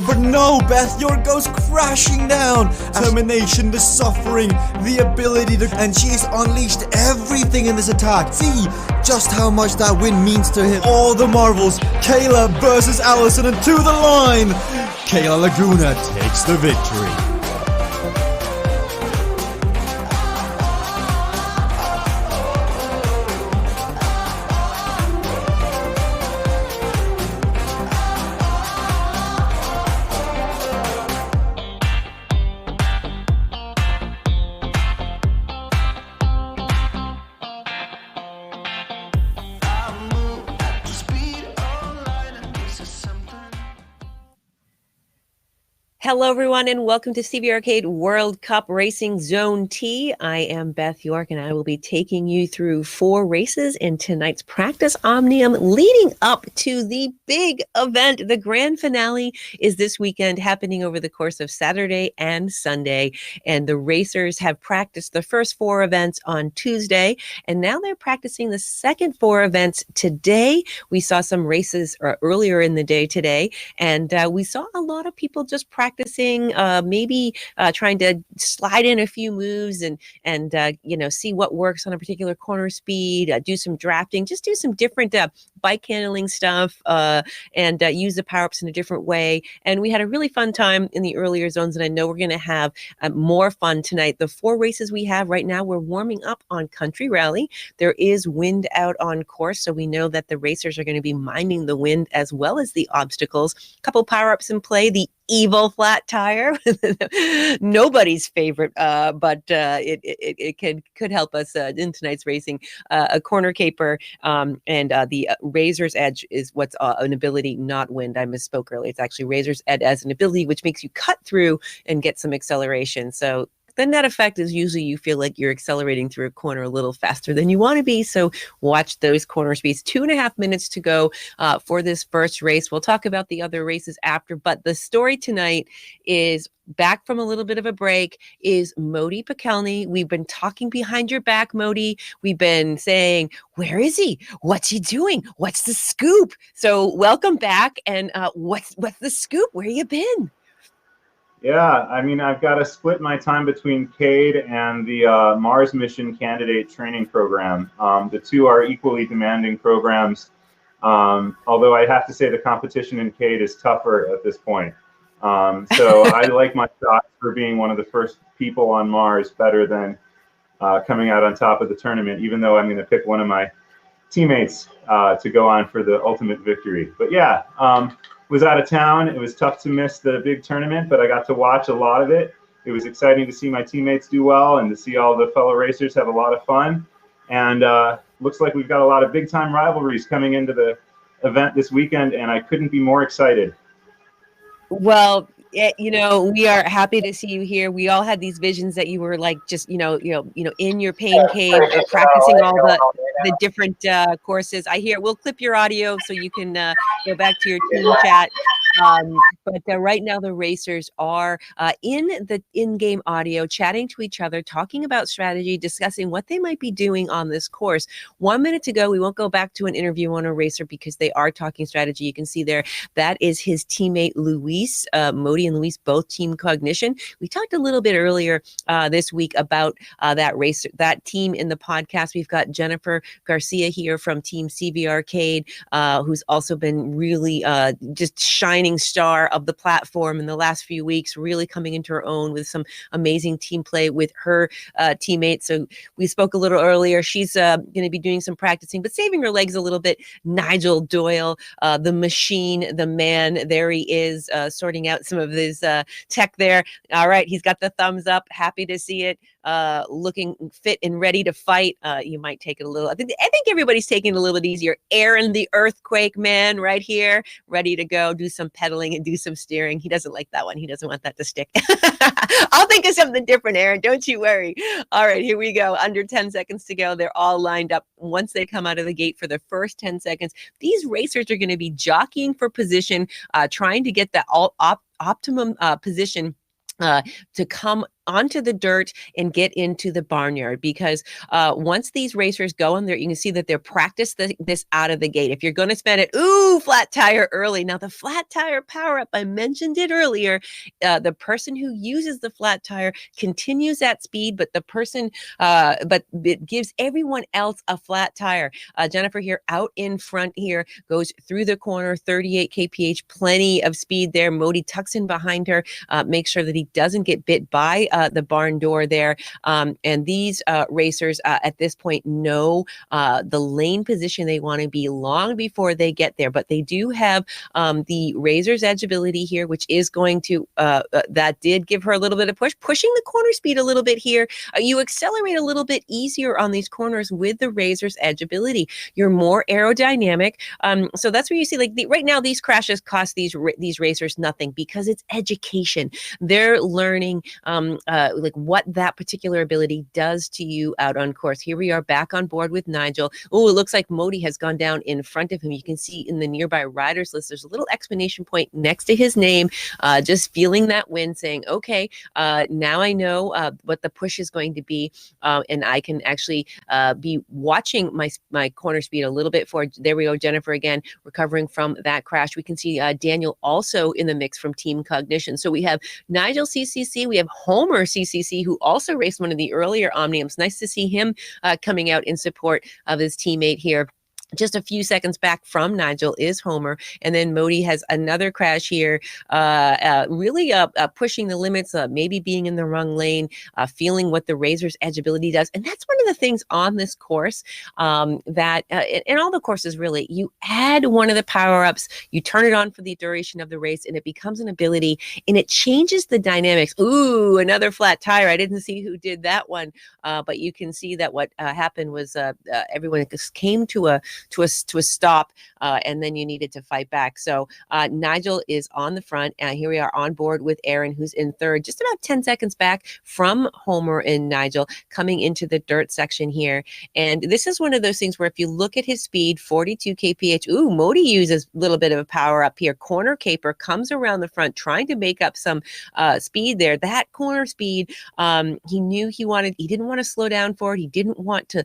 But no, Beth York goes crashing down. Determination, the suffering, the ability to... And she's unleashed everything in this attack. See just how much that win means to him. All the marvels. Kayla versus Allison, and to the line. Kayla Laguna takes the victory. Hello, everyone, and welcome to CVRcade World Cup Racing Zone T. I am Beth York, and I will be taking you through 4 races in tonight's practice omnium leading up to the big event. The grand finale is this weekend, happening over the course of Saturday and Sunday, and the racers have practiced the first 4 events on Tuesday, and now they're practicing the second 4 events today. We saw some races earlier in the day today, and we saw a lot of people just practicing, maybe trying to slide in a few moves and see what works on a particular corner speed, do some drafting, just do some different bike handling stuff, and use the power-ups in a different way. And we had a really fun time in the earlier zones, and I know we're going to have more fun tonight. The 4 races we have right now, we're warming up on Country Rally. There is wind out on course, so we know that the racers are going to be minding the wind as well as the obstacles. A couple power-ups in play. The evil flat tire, nobody's favorite, but it could help us in tonight's racing. A corner caper, and the Razor's Edge is what's an ability, not wind. I misspoke earlier. It's actually Razor's Edge as an ability, which makes you cut through and get some acceleration. So the net effect is usually you feel like you're accelerating through a corner a little faster than you want to be. So watch those corner speeds. 2.5 minutes to go for this first race. We'll talk about the other races after, but the story tonight is back from a little bit of a break is Modi Pekelny. We've been talking behind your back, Modi. We've been saying, where is he? What's he doing? What's the scoop? So welcome back. And what's the scoop? Where you been? Yeah, I mean, I've got to split my time between CADE and the Mars mission candidate training program. The two are equally demanding programs, although I have to say the competition in CADE is tougher at this point. So I like my shot for being one of the first people on Mars better than coming out on top of the tournament, even though I'm going to pick one of my teammates to go on for the ultimate victory. But yeah, was out of town. It was tough to miss the big tournament, but I got to watch a lot of it. It was exciting to see my teammates do well and to see all the fellow racers have a lot of fun. And looks like we've got a lot of big time rivalries coming into the event this weekend, and I couldn't be more excited. Well, we are happy to see you here. We all had these visions that you were like just, in your pain cave, practicing all the different courses. I hear we'll clip your audio so you can go back to your team chat. But right now the racers are in the in-game audio, chatting to each other, talking about strategy, discussing what they might be doing on this course. 1 minute to go. We won't go back to an interview on a racer because they are talking strategy. You can see there, that is his teammate Luis. Modi and Luis both team Cognition. We talked a little bit earlier this week about that team in the podcast. We've got Jennifer Garcia here from Team CVRcade, who's also been really just shining star of the platform in the last few weeks, really coming into her own with some amazing team play with her teammates. So we spoke a little earlier. She's going to be doing some practicing, but saving her legs a little bit. Nigel Doyle, the machine, the man, there he is, sorting out some of his tech there. All right, he's got the thumbs up. Happy to see it. looking fit and ready to fight, you might take it a little. I think everybody's taking it a little bit easier. Aaron, the earthquake man, right here, ready to go, do some pedaling and do some steering. He doesn't like that one. He doesn't want that to stick. I'll think of something different, Aaron. Don't you worry. All right, here we go. Under 10 seconds to go. They're all lined up. Once they come out of the gate for the first 10 seconds, these racers are going to be jockeying for position, trying to get that optimum position to come onto the dirt and get into the barnyard, because once these racers go in there, you can see that they're practiced this out of the gate. If you're going to spend it, flat tire early. Now the flat tire power up, I mentioned it earlier. The person who uses the flat tire continues at speed, but the person, but it gives everyone else a flat tire. Jennifer here out in front here goes through the corner, 38 kph, plenty of speed there. Modi tucks in behind her, makes sure that he doesn't get bit by the barn door there. And these racers at this point know the lane position they want to be long before they get there. But they do have the Razor's Edge ability here, which is going to, that did give her a little bit of pushing the corner speed a little bit here. You accelerate a little bit easier on these corners with the Razor's Edge ability. You're more aerodynamic. So that's where you see, like, right now, these crashes cost these racers nothing, because it's education. They're learning like what that particular ability does to you out on course. Here we are back on board with Nigel. Oh, it looks like Modi has gone down in front of him. You can see in the nearby riders list, there's a little exclamation point next to his name, just feeling that wind, saying, okay, now I know what the push is going to be, and I can actually be watching my corner speed a little bit forward. There we go, Jennifer again, recovering from that crash. We can see Daniel also in the mix from Team Cognition. So we have Nigel CCC, we have Homer CCC, who also raced one of the earlier Omniums. Nice to see him coming out in support of his teammate here. Just a few seconds back from Nigel is Homer. And then Modi has another crash here, really pushing the limits, maybe being in the wrong lane, feeling what the Razor's Edge ability does. And that's one of the things on this course that, in all the courses really, you add one of the power-ups, you turn it on for the duration of the race, and it becomes an ability, and it changes the dynamics. Ooh, another flat tire. I didn't see who did that one, but you can see that what happened was everyone just came to a stop, and then you needed to fight back. So Nigel is on the front, and here we are on board with Aaron, who's in third, just about 10 seconds back from Homer and Nigel, coming into the dirt section here. And this is one of those things where if you look at his speed, 42 kph, Modi uses a little bit of a power up here. Corner caper comes around the front, trying to make up some speed there. That corner speed, he knew he didn't want to slow down for it. He didn't want to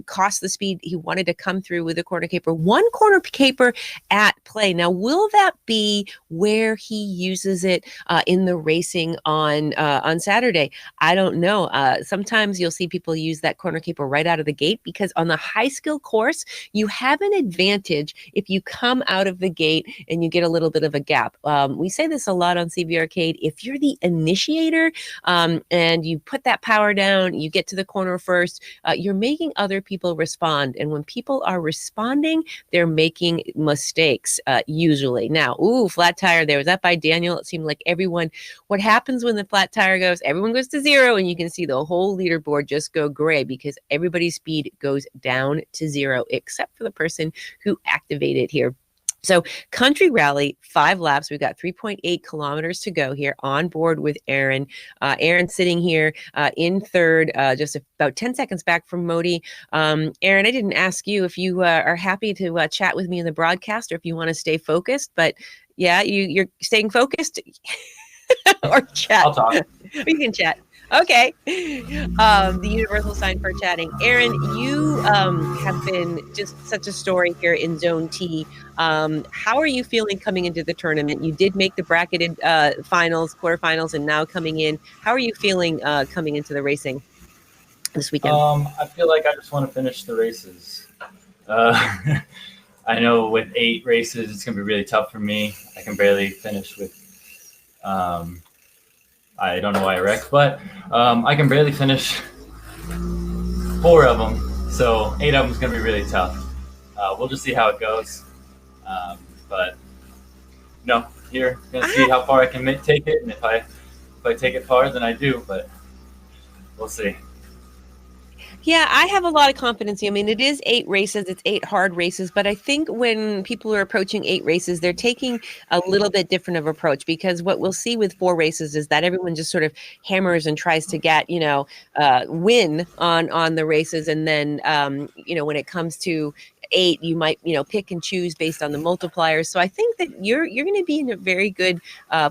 cost the speed. He wanted to come through with a corner caper. One corner caper at play. Now, will that be where he uses it in the racing on Saturday? I don't know. Sometimes you'll see people use that corner caper right out of the gate, because on the high skill course, you have an advantage if you come out of the gate and you get a little bit of a gap. We say this a lot on CVRcade. If you're the initiator and you put that power down, you get to the corner first, you're making other people respond. And when people are responding, they're making mistakes usually. Now, flat tire there. Was that by Daniel? It seemed like everyone, what happens when the flat tire goes, everyone goes to zero, and you can see the whole leaderboard just go gray, because everybody's speed goes down to zero, except for the person who activated here. So country rally, 5 laps. We've got 3.8 kilometers to go here on board with Aaron. Aaron sitting here in third, just about 10 seconds back from Modi. Aaron, I didn't ask you if you are happy to chat with me in the broadcast, or if you want to stay focused, but yeah, you're staying focused or chat. I'll talk. We can chat. Okay. The universal sign for chatting. Aaron, you have been just such a story here in Zone T. How are you feeling coming into the tournament? You did make the bracketed finals, quarterfinals, and now coming in. How are you feeling coming into the racing this weekend? I feel like I just want to finish the races. I know with 8 races, it's going to be really tough for me. I can barely finish with I don't know why I wrecked, but I can barely finish 4 of them. So 8 of them is going to be really tough. We'll just see how it goes. But no, here, going to see how far I can take it. And if I take it far, then I do. But we'll see. Yeah, I have a lot of confidence. I mean, it is 8 races, it's 8 hard races, but I think when people are approaching 8 races, they're taking a little bit different of approach, because what we'll see with 4 races is that everyone just sort of hammers and tries to get, win on the races. And then, when it comes to 8, you might, pick and choose based on the multipliers. So I think that you're going to be in a very good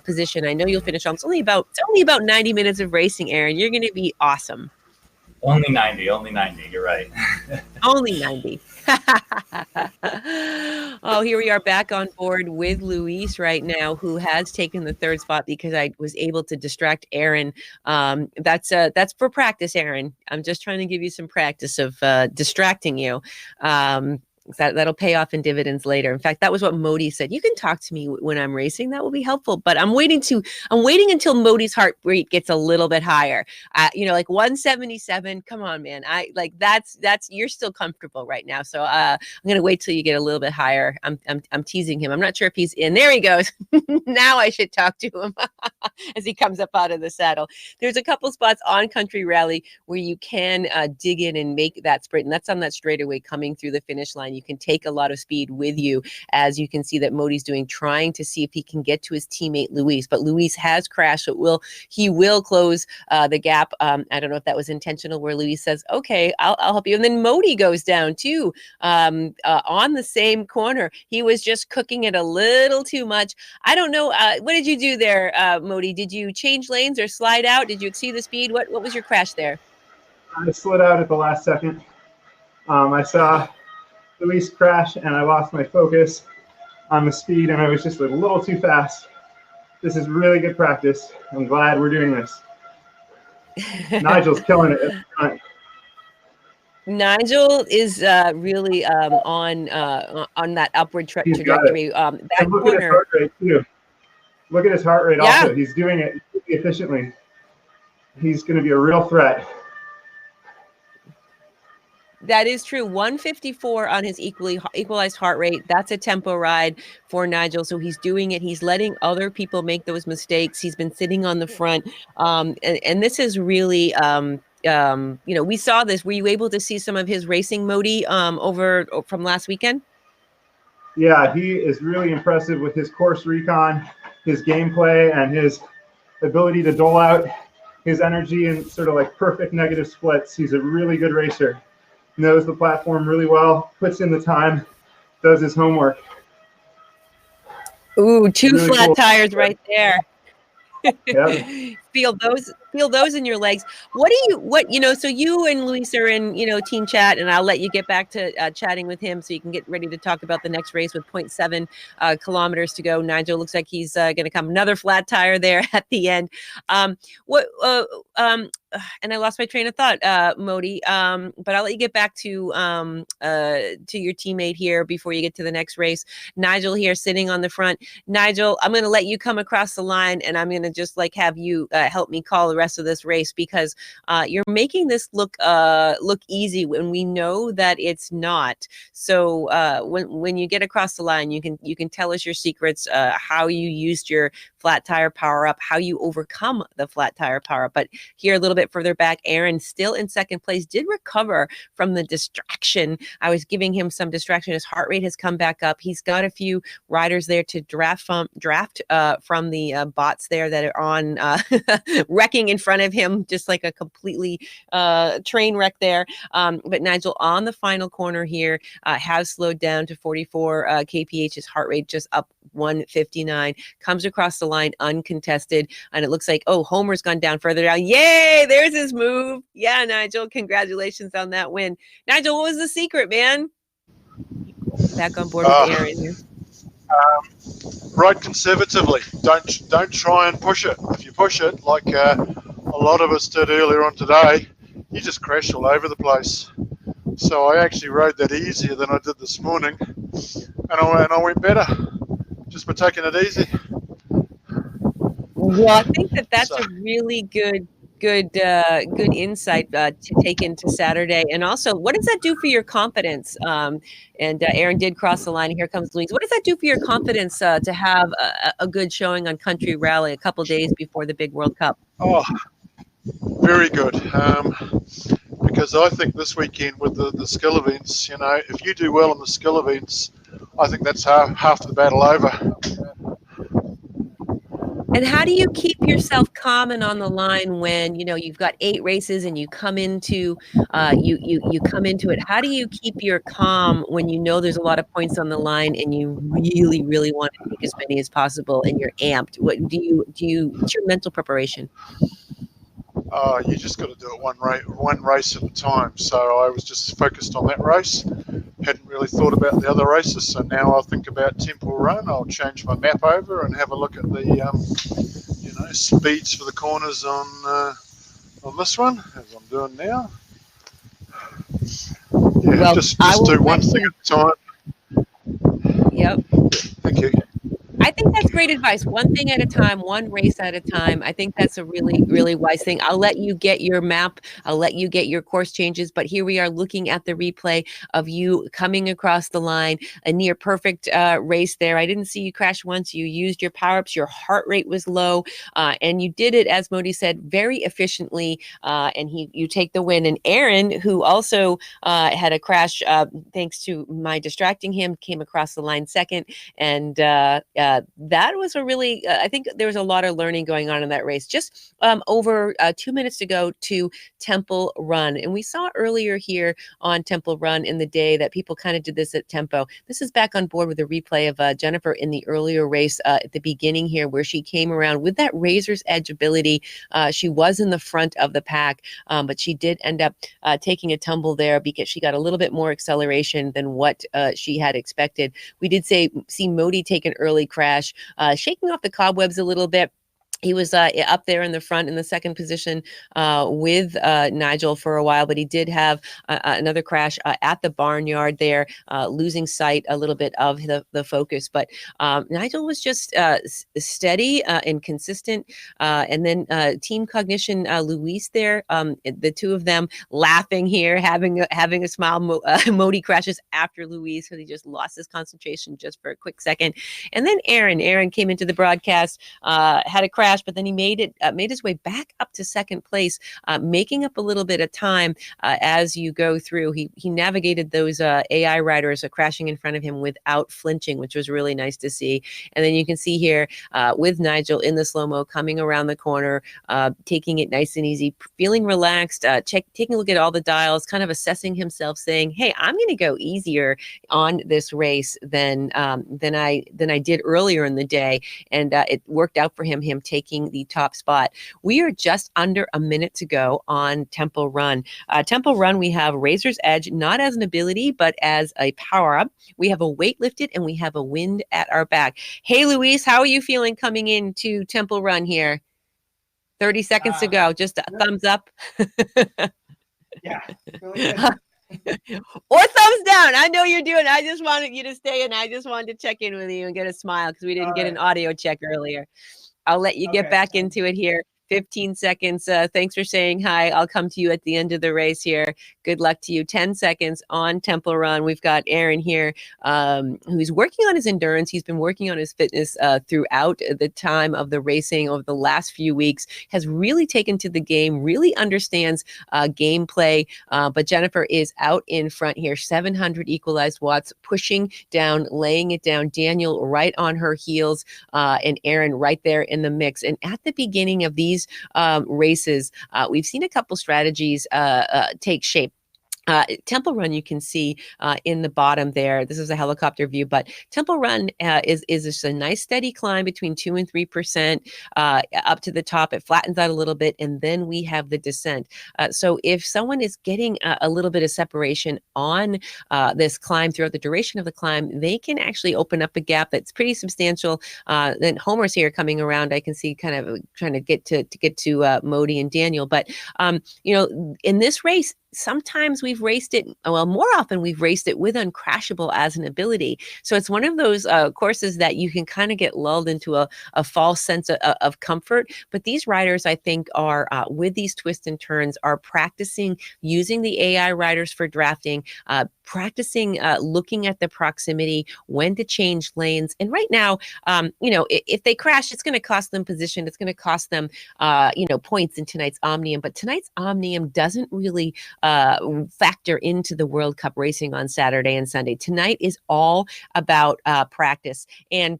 position. I know you'll finish on. It's only about 90 minutes of racing, Aaron. You're going to be awesome. Only 90, you're right. Only 90. Oh, here we are back on board with Luis right now, who has taken the 3rd spot because I was able to distract Aaron. That's for practice, Aaron. I'm just trying to give you some practice of distracting you. That'll pay off in dividends later. In fact, that was what Modi said. You can talk to me when I'm racing. That will be helpful. But I'm waiting until Modi's heart rate gets a little bit higher. Like 177. Come on, man. That's you're still comfortable right now. So I'm gonna wait till you get a little bit higher. I'm teasing him. I'm not sure if he's in. There he goes. Now I should talk to him as he comes up out of the saddle. There's a couple spots on Country Rally where you can dig in and make that sprint, and that's on that straightaway coming through the finish line. You can take a lot of speed with you, as you can see that Modi's doing, trying to see if he can get to his teammate Luis. But Luis has crashed, so he will close the gap. I don't know if that was intentional, where Luis says, "Okay, I'll help you," and then Modi goes down too on the same corner. He was just cooking it a little too much. I don't know. What did you do there, Modi? Did you change lanes or slide out? Did you exceed the speed? What was your crash there? I slid out at the last second. I saw Luis crash and I lost my focus on the speed, and I was just a little too fast. This is really good practice. I'm glad we're doing this. Nigel's killing it at the front. Nigel is really on that upward trajectory. That and look at his heart rate too. Look at his heart rate also. He's doing it efficiently. He's going to be a real threat. That is true. 154 on his equalized heart rate. That's a tempo ride for Nigel. So he's doing it. He's letting other people make those mistakes. He's been sitting on the front. And this is really, we saw this. Were you able to see some of his racing, Modi, over from last weekend? Yeah, he is really impressive with his course recon, his gameplay, and his ability to dole out his energy in sort of like perfect negative splits. He's a really good racer. Knows the platform really well, puts in the time, does his homework. Ooh, two really flat cool tires right there. Yep. Feel those in your legs. So you and Luis are in, team chat, and I'll let you get back to chatting with him so you can get ready to talk about the next race with 0.7 kilometers to go. Nigel looks like he's going to come another flat tire there at the end. And I lost my train of thought, Modi. But I'll let you get back to your teammate here before you get to the next race. Nigel here sitting on the front. Nigel, I'm going to let you come across the line, and I'm going to just have you help me call the rest of this race, because you're making this look easy when we know that it's not. So when you get across the line, you can tell us your secrets, how you used your flat tire power up, how you overcome the flat tire power up. But here a little bit further back, Aaron, still in second place, did recover from the distraction. I was giving him some distraction. His heart rate has come back up. He's got a few riders there to draft from the bots there that are on wrecking in front of him, just like a completely train wreck there. But Nigel on the final corner here has slowed down to 44 kph. His heart rate just up 159, comes across the line uncontested, and it looks like, Homer's gone down further down. Yay, there's his move. Yeah, Nigel, congratulations on that win. Nigel, what was the secret, man? Back on board with Aaron here. Ride conservatively. Don't try and push it. If you push it, like a lot of us did earlier on today, you just crash all over the place. So I actually rode that easier than I did this morning, and I went better just by taking it easy. Well, I think that's a really good insight to take into Saturday. And also, what does that do for your confidence? And Aaron did cross the line. Here comes Luis. What does that do for your confidence to have a good showing on Country Rally a couple days before the big World Cup? Very good. Because I think this weekend with the skill events, you know, if you do well in the skill events, I think that's half the battle over. And how do you keep yourself calm and on the line when, you know, you've got 8 races and you come into you come into it? How do you keep your calm when you know there's a lot of points on the line and you really, really want to take as many as possible and you're amped? What do you what's your mental preparation? You just got to do it one race at a time. So I was just focused on that race. Hadn't really thought about the other races. So now I'll think about Temple Run. I'll change my map over and have a look at the speeds for the corners on this one, as I'm doing now. Yeah, Well, just do one thing at a time. Yep. Thank you. I think that's great advice. One thing at a time, one race at a time. I think that's a really, really wise thing. I'll let you get your map. I'll let you get your course changes. But here we are looking at the replay of you coming across the line, a near perfect race there. I didn't see you crash once. You used your power-ups. Your heart rate was low. And you did it, as Modi said, very efficiently. And you take the win. And Aaron, who also had a crash, thanks to my distracting him, came across the line second. And that was a really, I think there was a lot of learning going on in that race. Just over 2 minutes to go to Temple Run. And we saw earlier here on Temple Run in the day that people kind of did this at tempo. This is back on board with a replay of Jennifer in the earlier race at the beginning here, where she came around with that razor's edge ability. She was in the front of the pack, but she did end up taking a tumble there because she got a little bit more acceleration than what she had expected. We did see Modi take an early crash, shaking off the cobwebs a little bit. He was up there in the front in the second position with Nigel for a while, but he did have another crash at the barnyard there, losing sight a little bit of the focus. But Nigel was just steady and consistent. And then Team Cognition, Luis there, the two of them laughing here, having a smile. Modi crashes after Luis, so he just lost his concentration just for a quick second. And then Aaron came into the broadcast, had a crash, but then he made his way back up to second place, making up a little bit of time as you go through. He navigated those AI riders crashing in front of him without flinching, which was really nice to see. And then you can see here with Nigel in the slow-mo coming around the corner, taking it nice and easy, feeling relaxed, taking a look at all the dials, kind of assessing himself, saying, hey, I'm going to go easier on this race than I did earlier in the day. And it worked out for him taking the top spot. We are just under a minute to go on Temple Run. Temple Run, we have Razor's Edge, not as an ability, but as a power-up. We have a weight lifted and we have a wind at our back. Hey, Luis, how are you feeling coming into Temple Run here? 30 seconds to go. Just a thumbs up. Yeah. Really good. Or thumbs down. I know you're doing. I just wanted you to stay and I just wanted to check in with you and get a smile because we didn't get an audio check earlier. I'll let you get back into it here. 15 seconds. Thanks for saying hi. I'll come to you at the end of the race here. Good luck to you. 10 seconds on Temple Run. We've got Aaron here who's working on his endurance. He's been working on his fitness throughout the time of the racing over the last few weeks, has really taken to the game, really understands gameplay. But Jennifer is out in front here, 700 equalized watts, pushing down, laying it down. Daniel right on her heels and Aaron right there in the mix. And at the beginning of these races, we've seen a couple strategies take shape. Temple Run, you can see in the bottom there. This is a helicopter view, but Temple Run is just a nice steady climb between 2 and 3% up to the top. It flattens out a little bit, and then we have the descent. So if someone is getting a little bit of separation on this climb throughout the duration of the climb, they can actually open up a gap that's pretty substantial. Then Homer's here coming around. I can see kind of trying to get to Modi and Daniel, but in this race, sometimes we've raced it, well, more often we've raced it with Uncrashable as an ability. So it's one of those courses that you can kind of get lulled into a false sense of comfort. But these riders, I think, are with these twists and turns, are practicing using the AI riders for drafting, practicing looking at the proximity, when to change lanes. And right now, if they crash, it's going to cost them position. It's going to cost them, points in tonight's Omnium. But tonight's Omnium doesn't really factor into the World Cup racing on Saturday and Sunday. Tonight is all about practice. And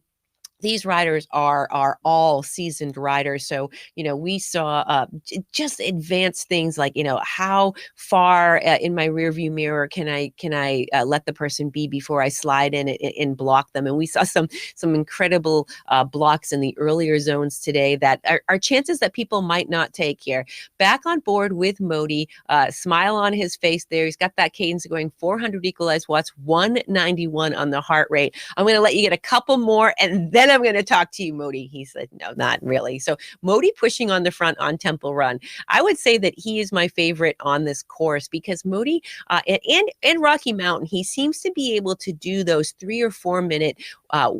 these riders are all seasoned riders. So, we saw just advanced things like, how far in my rearview mirror can I let the person be before I slide in and block them. And we saw some incredible blocks in the earlier zones today that are chances that people might not take here. Back on board with Modi, smile on his face there. He's got that cadence going, 400 equalized watts, 191 on the heart rate. I'm going to let you get a couple more, and then I'm going to talk to you, Modi. He said, no, not really. So Modi pushing on the front on Temple Run. I would say that he is my favorite on this course because Modi and Rocky Mountain, he seems to be able to do those 3 or 4 minute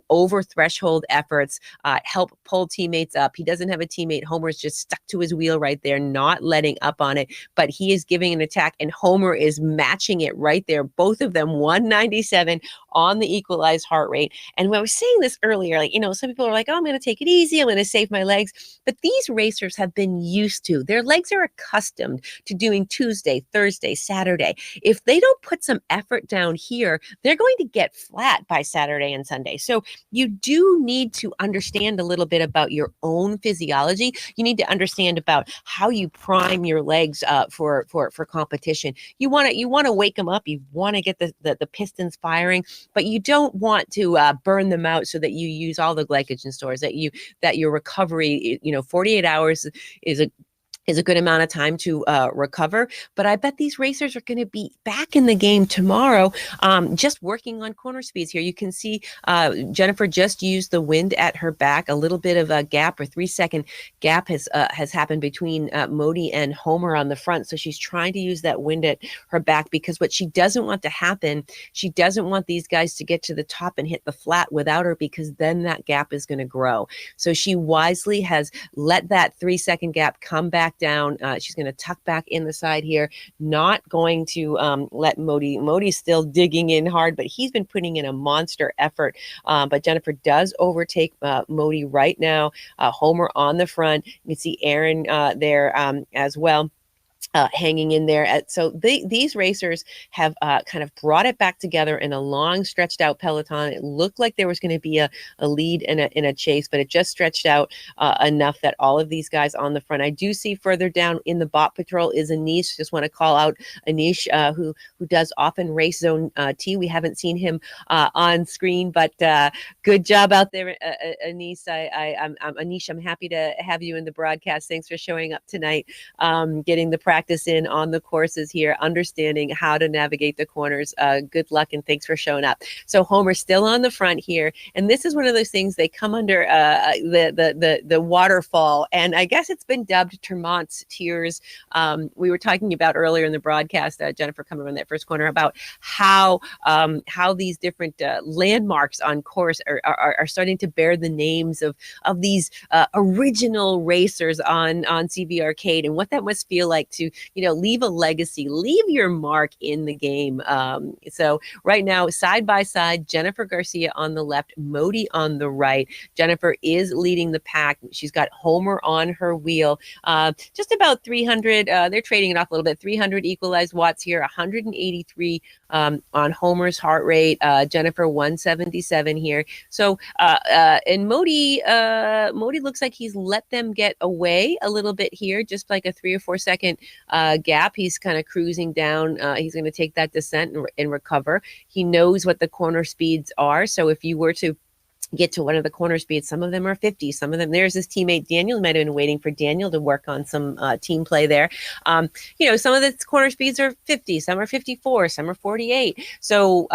over threshold efforts, help pull teammates up. He doesn't have a teammate. Homer's just stuck to his wheel right there, not letting up on it, but he is giving an attack and Homer is matching it right there. Both of them 197 on the equalized heart rate. And when I was saying this earlier, some people are like, oh, I'm going to take it easy. I'm going to save my legs. But these racers have been used to, their legs are accustomed to doing Tuesday, Thursday, Saturday. If they don't put some effort down here, they're going to get flat by Saturday and Sunday. So you do need to understand a little bit about your own physiology. You need to understand about how you prime your legs for competition. You want to wake them up. You want to get the pistons firing, but you don't want to burn them out so that you use all the glycogen stores, that your recovery, 48 hours is a good amount of time to recover. But I bet these racers are going to be back in the game tomorrow, just working on corner speeds here. You can see Jennifer just used the wind at her back. A little bit of a gap, or 3-second gap has happened between Modi and Homer on the front. So she's trying to use that wind at her back because what she doesn't want to happen, she doesn't want these guys to get to the top and hit the flat without her, because then that gap is going to grow. So she wisely has let that 3-second gap come back down. She's going to tuck back in the side here, not going to let Modi's still digging in hard, but he's been putting in a monster effort. But Jennifer does overtake Modi right now. Homer on the front. You can see Aaron there as well. Hanging in there. So these racers have kind of brought it back together in a long stretched out peloton. It looked like there was going to be a lead and a chase, but it just stretched out enough that all of these guys on the front. I do see further down in the bot patrol is Anish. Just want to call out Anish, who does often race zone T. We haven't seen him on screen, but good job out there, Anish. Anish, I'm happy to have you in the broadcast. Thanks for showing up tonight, getting the practice in on the courses here, understanding how to navigate the corners. Good luck and thanks for showing up. So Homer's still on the front here, and this is one of those things, they come under the waterfall, and I guess it's been dubbed Termont's Tears. We were talking about earlier in the broadcast, Jennifer coming on that first corner, about how these different landmarks on course are starting to bear the names of these original racers on CVRcade, and what that must feel like to leave a legacy, leave your mark in the game. So right now, side by side, Jennifer Garcia on the left, Modi on the right. Jennifer is leading the pack. She's got Homer on her wheel. Just about 300. They're trading it off a little bit. 300 equalized watts here, 183 on Homer's heart rate. Jennifer 177 here. So and Modi looks like he's let them get away a little bit here, just like a 3 or 4 second gap. He's kind of cruising down. He's going to take that descent and recover. He knows what the corner speeds are. So if you were to get to one of the corner speeds, some of them are 50, some of them, there's his teammate Daniel, might have been waiting for Daniel to work on some team play there. Some of the corner speeds are 50, some are 54, some are 48. So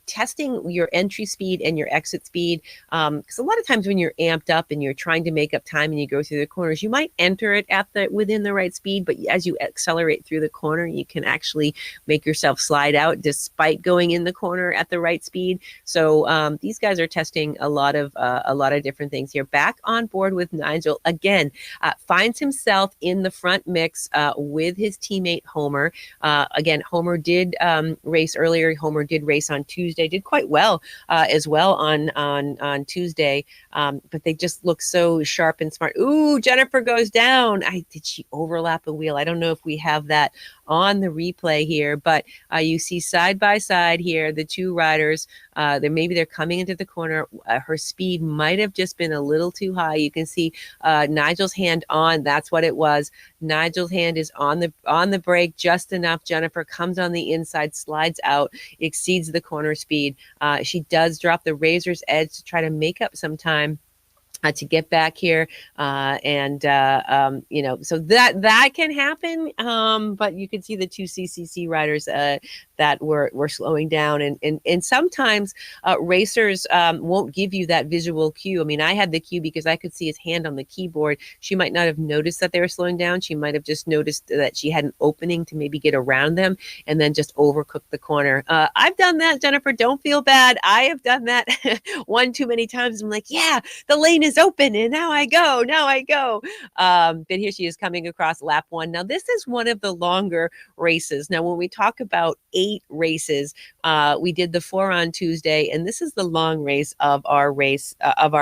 testing your entry speed and your exit speed, because a lot of times when you're amped up and you're trying to make up time and you go through the corners, you might enter it at within the right speed, but as you accelerate through the corner, you can actually make yourself slide out despite going in the corner at the right speed. So these guys are testing doing a lot of different things here. Back on board with Nigel again, finds himself in the front mix with his teammate Homer. Again, Homer did race earlier. Homer did race on Tuesday, did quite well as well on Tuesday. But they just look so sharp and smart. Ooh, Jennifer goes down. Did she overlap a wheel? I don't know if we have that on the replay here, but you see side by side here the two riders. They're coming into the corner. Her speed might have just been a little too high. You can see Nigel's hand on. That's what it was. Nigel's hand is on the brake just enough. Jennifer comes on the inside, slides out, exceeds the corner speed. She does drop the razor's edge to try to make up some time to get back here, so that can happen. But you can see the two CCC riders that were slowing down, and sometimes racers won't give you that visual cue. I mean, I had the cue because I could see his hand on the keyboard. She might not have noticed that they were slowing down. She might have just noticed that she had an opening to maybe get around them and then just overcook the corner. I've done that, Jennifer. Don't feel bad. I have done that one too many times. I'm like, yeah, the lane is open and now I go. But here she is coming across lap 1. Now this is one of the longer races. Now when we talk about 8 races, we did the 4 on Tuesday, and this is the long race of our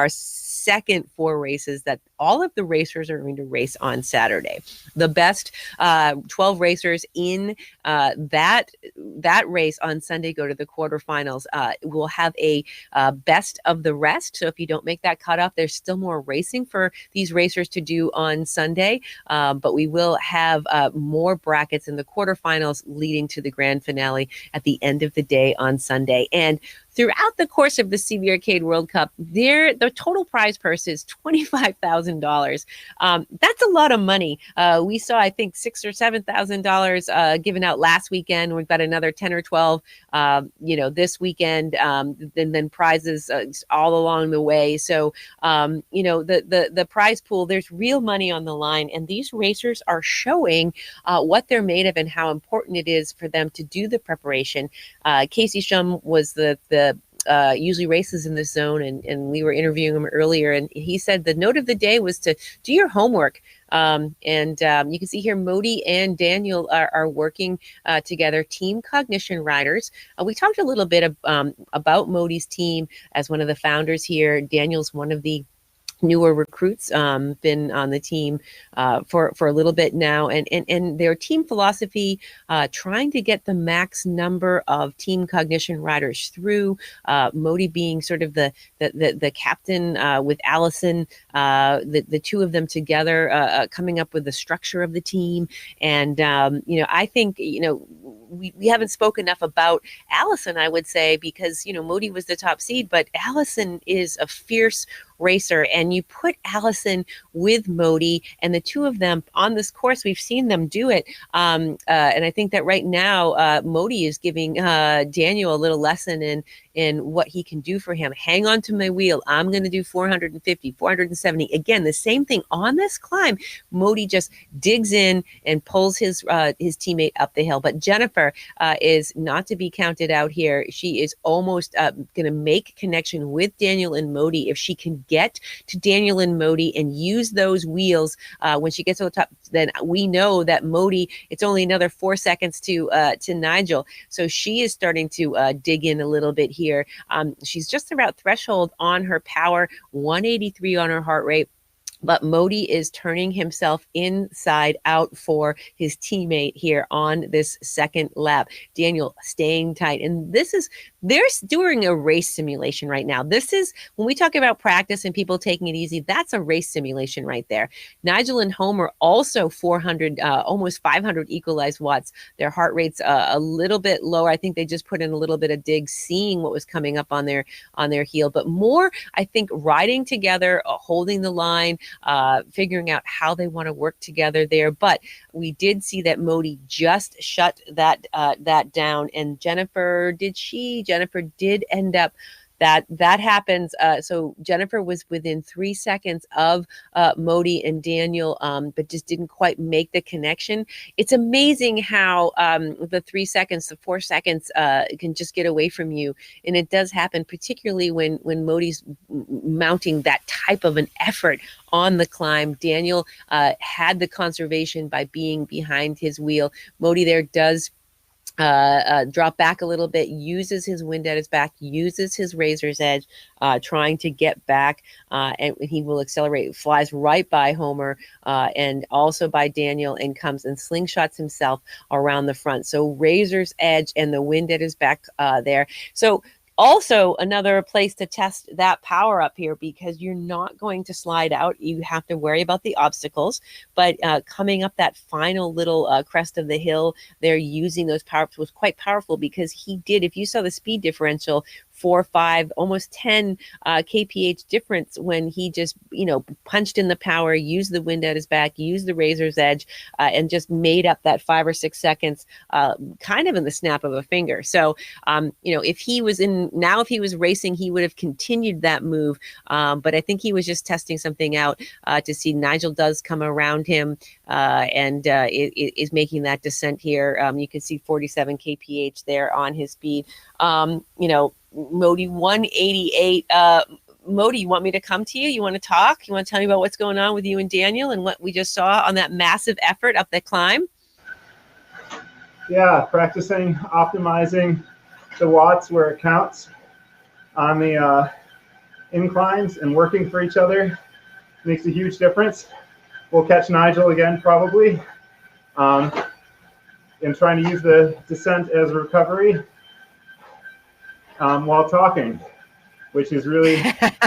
second 4 races that all of the racers are going to race on Saturday. The best 12 racers in that race on Sunday go to the quarterfinals. We'll have a best of the rest. So if you don't make that cutoff, there's still more racing for these racers to do on Sunday. But we will have more brackets in the quarterfinals leading to the grand finale at the end of the day on Sunday. And throughout the course of the CVRcade World Cup, the total prize purse is $25,000. That's a lot of money. We saw, I think, $6,000 or $7,000 given out last weekend. We've got another 10 or 12, this weekend, and then prizes all along the way. So, the prize pool, there's real money on the line, and these racers are showing what they're made of and how important it is for them to do the preparation. Casey Shum was the usually races in this zone, and we were interviewing him earlier, and he said the note of the day was to do your homework. You can see here Modi and Daniel are working together, team cognition riders. We talked a little bit about Modi's team as one of the founders here. Daniel's one of the newer recruits, been on the team for a little bit now, and their team philosophy, trying to get the max number of team cognition riders through. Modi being sort of the captain with Allison, the two of them together, coming up with the structure of the team. And I think we haven't spoken enough about Allison, I would say, because Modi was the top seed, but Allison is a fierce racer, and you put Allison with Modi, and the two of them on this course, we've seen them do it. And I think that right now, Modi is giving Daniel a little lesson in what he can do for him. Hang on to my wheel. I'm going to do 450, 470. Again, the same thing on this climb. Modi just digs in and pulls his teammate up the hill. But Jennifer is not to be counted out here. She is almost going to make connection with Daniel and Modi. If she can get to Daniel and Modi and use those wheels when she gets to the top, then we know that Modi, it's only another 4 seconds to Nigel. So she is starting to dig in a little bit here. She's just about threshold on her power, 183 on her heart rate. But Modi is turning himself inside out for his teammate here on this second lap. Daniel staying tight. And they're doing a race simulation right now. This is, when we talk about practice and people taking it easy, that's a race simulation right there. Nigel and Homer also 400, almost 500 equalized watts. Their heart rate's a little bit lower. I think they just put in a little bit of dig, seeing what was coming up on their heel. But more, I think, riding together, holding the line, figuring out how they want to work together there. But we did see that Modi just shut that down. And Jennifer did end up that happens. So Jennifer was within 3 seconds of Modi and Daniel, but just didn't quite make the connection. It's amazing how the 3 seconds, the 4 seconds can just get away from you. And it does happen, particularly when Modi's mounting that type of an effort on the climb. Daniel had the conservation by being behind his wheel. Modi there does drop back a little bit, uses his wind at his back, uses his razor's edge, trying to get back, and he will accelerate, flies right by Homer and also by Daniel, and comes and slingshots himself around the front. So razor's edge and the wind at his back there. So also another place to test that power up here, because you're not going to slide out. You have to worry about the obstacles, but coming up that final little crest of the hill, they're using those power ups was quite powerful, because he did, if you saw the speed differential, 4, 5, almost 10 kph difference when he just, punched in the power, used the wind at his back, used the razor's edge, and just made up that 5 or 6 seconds kind of in the snap of a finger. So, if he was racing, he would have continued that move. But I think he was just testing something out to see. Nigel does come around him and is making that descent here. You can see 47 kph there on his speed. Modi 188. Modi, you want me to come to you? You want to talk? You want to tell me about what's going on with you and Daniel and what we just saw on that massive effort up the climb? Yeah, practicing optimizing the watts where it counts on the inclines, and working for each other makes a huge difference. We'll catch Nigel again probably, and trying to use the descent as recovery while talking, which is really a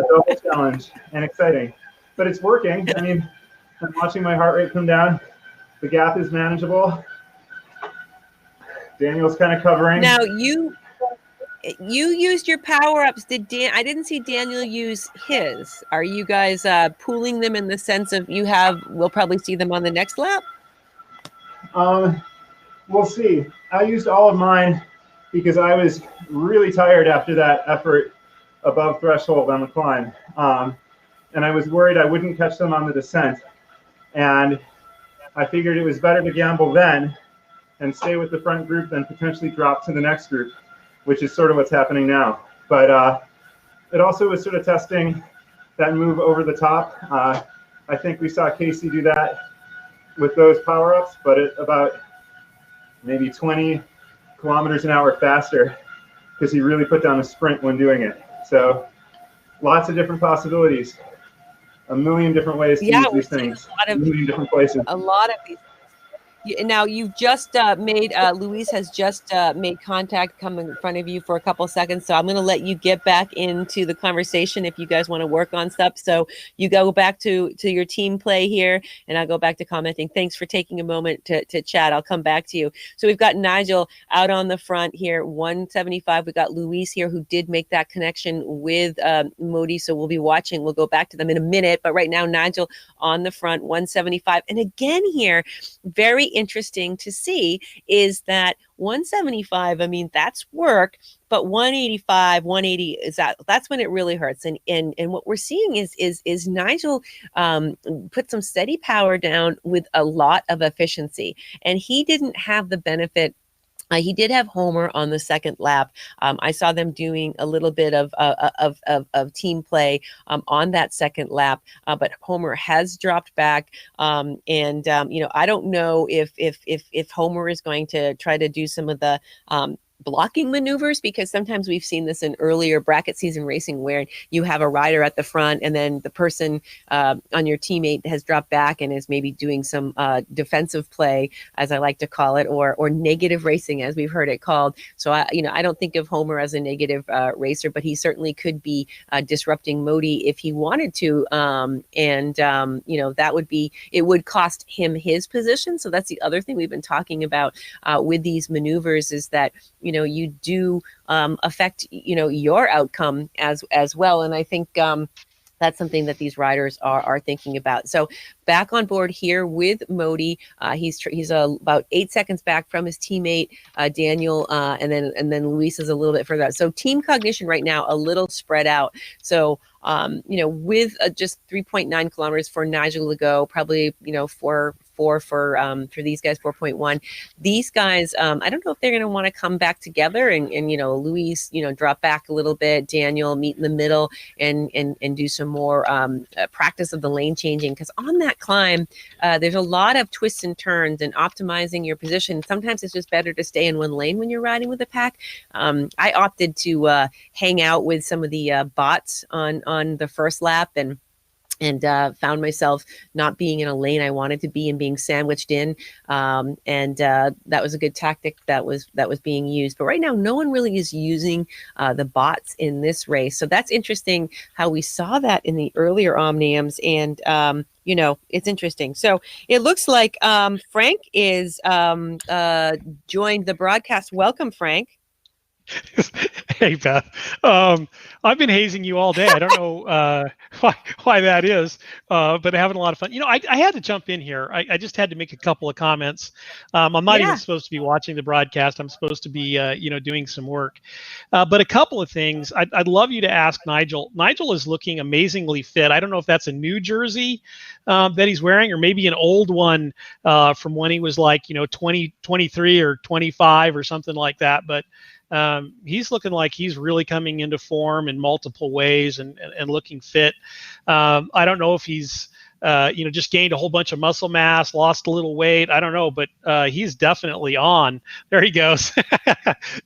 double challenge and exciting. But it's working. I mean, I'm watching my heart rate come down. The gap is manageable. Daniel's kind of covering. Now you used your power-ups. I didn't see Daniel use his. Are you guys pooling them in the sense of we'll probably see them on the next lap? We'll see. I used all of mine because I was really tired after that effort above threshold on the climb. And I was worried I wouldn't catch them on the descent. And I figured it was better to gamble then and stay with the front group than potentially drop to the next group, which is sort of what's happening now. But it also was sort of testing that move over the top. I think we saw Casey do that with those power-ups, but at about maybe 20 kilometers an hour faster, because he really put down a sprint when doing it. So lots of different possibilities, a million different ways to use these things, a million different places. A lot of these. Now you've just Luis has just made contact coming in front of you for a couple seconds. So I'm going to let you get back into the conversation if you guys want to work on stuff. So you go back to your team play here, and I'll go back to commenting. Thanks for taking a moment to chat. I'll come back to you. So we've got Nigel out on the front here, 175. We've got Luis here who did make that connection with Modi. So we'll be watching. We'll go back to them in a minute. But right now, Nigel on the front, 175. And again here, very interesting to see is that 175, I mean, that's work, but 185, 180 is that's when it really hurts. And what we're seeing is Nigel put some steady power down with a lot of efficiency, and he didn't have the benefit. He did have Homer on the second lap. I saw them doing a little bit of team play on that second lap, but Homer has dropped back. I don't know if Homer is going to try to do some of the blocking maneuvers, because sometimes we've seen this in earlier bracket season racing where you have a rider at the front and then the person on your teammate has dropped back and is maybe doing some defensive play, as I like to call it, or negative racing, as we've heard it called. So I don't think of Homer as a negative racer, but he certainly could be disrupting Modi if he wanted to, that would cost him his position. So that's the other thing we've been talking about with these maneuvers, is that you do affect your outcome as well. And I think that's something that these riders are thinking about. So back on board here with Modi. He's about 8 seconds back from his teammate Daniel, and then Luis is a little bit further out. So team cognition right now a little spread out. So with just 3.9 kilometers for Nigel to go, probably four for these guys, 4.1. These guys, I don't know if they're going to want to come back together and Luis, drop back a little bit, Daniel meet in the middle and do some more practice of the lane changing, because on that climb, there's a lot of twists and turns and optimizing your position. Sometimes it's just better to stay in one lane when you're riding with a pack. I opted to hang out with some of the bots on the first lap and found myself not being in a lane I wanted to be and being sandwiched in. And that was a good tactic that was being used. But right now, no one really is using the bots in this race. So that's interesting how we saw that in the earlier Omniums. And, it's interesting. So it looks like Frank is joined the broadcast. Welcome, Frank. Hey, Beth. I've been hazing you all day. I don't know why that is, but having a lot of fun. I had to jump in here. I just had to make a couple of comments. I'm not even supposed to be watching the broadcast. I'm supposed to be, doing some work. But a couple of things. I'd love you to ask Nigel. Nigel is looking amazingly fit. I don't know if that's a new jersey that he's wearing, or maybe an old one from when he was like, 23 or 25 or something like that. But he's looking like he's really coming into form in multiple ways and looking fit. I don't know if he's, just gained a whole bunch of muscle mass, lost a little weight. I don't know, but he's definitely on. There he goes.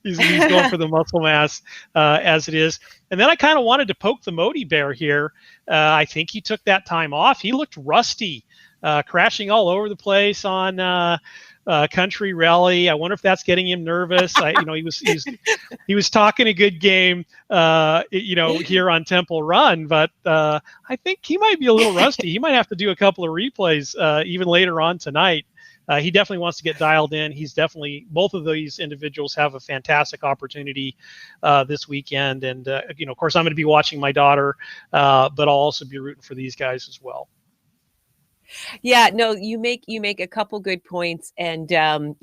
he's going for the muscle mass as it is. And then I kind of wanted to poke the Modi bear here. I think he took that time off. He looked rusty, crashing all over the place on country rally. I wonder if that's getting him nervous. He was talking a good game, here on Temple Run, but I think he might be a little rusty. He might have to do a couple of replays even later on tonight. He definitely wants to get dialed in. Both of these individuals have a fantastic opportunity this weekend. And, of course, I'm going to be watching my daughter, but I'll also be rooting for these guys as well. Yeah, no, you make a couple good points, and I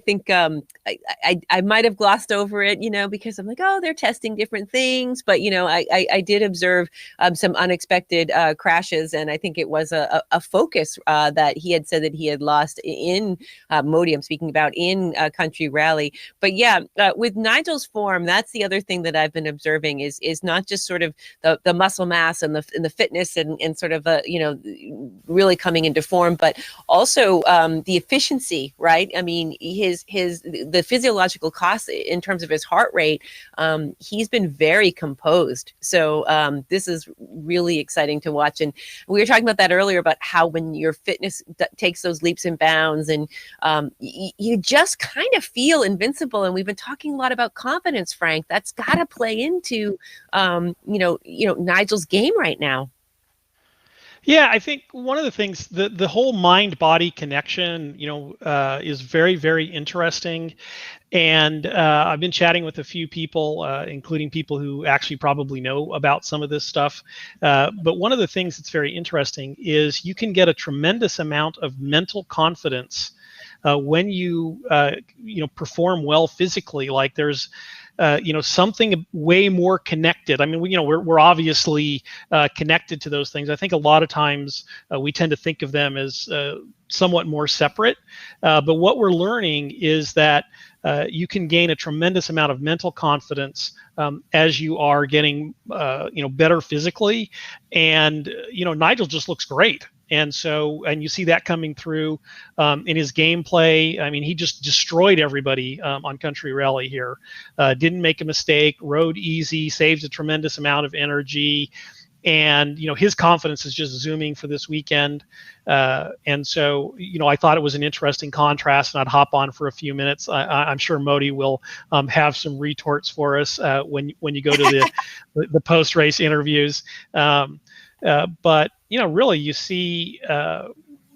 think I might have glossed over it, because I'm like, oh, they're testing different things, but I did observe some unexpected crashes, and I think it was a focus that he had said that he had lost in Modi. I'm speaking about in Country Rally, but yeah, with Nigel's form, that's the other thing that I've been observing is not just sort of the muscle mass and the fitness and sort of really coming into form, but also the efficiency, right? I mean, the physiological cost in terms of his heart rate, he's been very composed. So this is really exciting to watch. And we were talking about that earlier about how when your fitness takes those leaps and bounds, and you just kind of feel invincible. And we've been talking a lot about confidence, Frank. That's got to play into Nigel's game right now. Yeah, I think one of the things, the whole mind-body connection, is very, very interesting. And I've been chatting with a few people, including people who actually probably know about some of this stuff. But one of the things that's very interesting is you can get a tremendous amount of mental confidence when you perform well physically. Like there's something way more connected. I mean, we're obviously connected to those things. I think a lot of times we tend to think of them as somewhat more separate. But what we're learning is that you can gain a tremendous amount of mental confidence as you are getting better physically. And Nigel just looks great. And you see that coming through in his gameplay. I mean, he just destroyed everybody on Country Rally here. Didn't make a mistake, rode easy, saved a tremendous amount of energy. And, his confidence is just zooming for this weekend. And so, I thought it was an interesting contrast, and I'd hop on for a few minutes. I'm sure Modi will have some retorts for us when you go to the post-race interviews. But really, you see,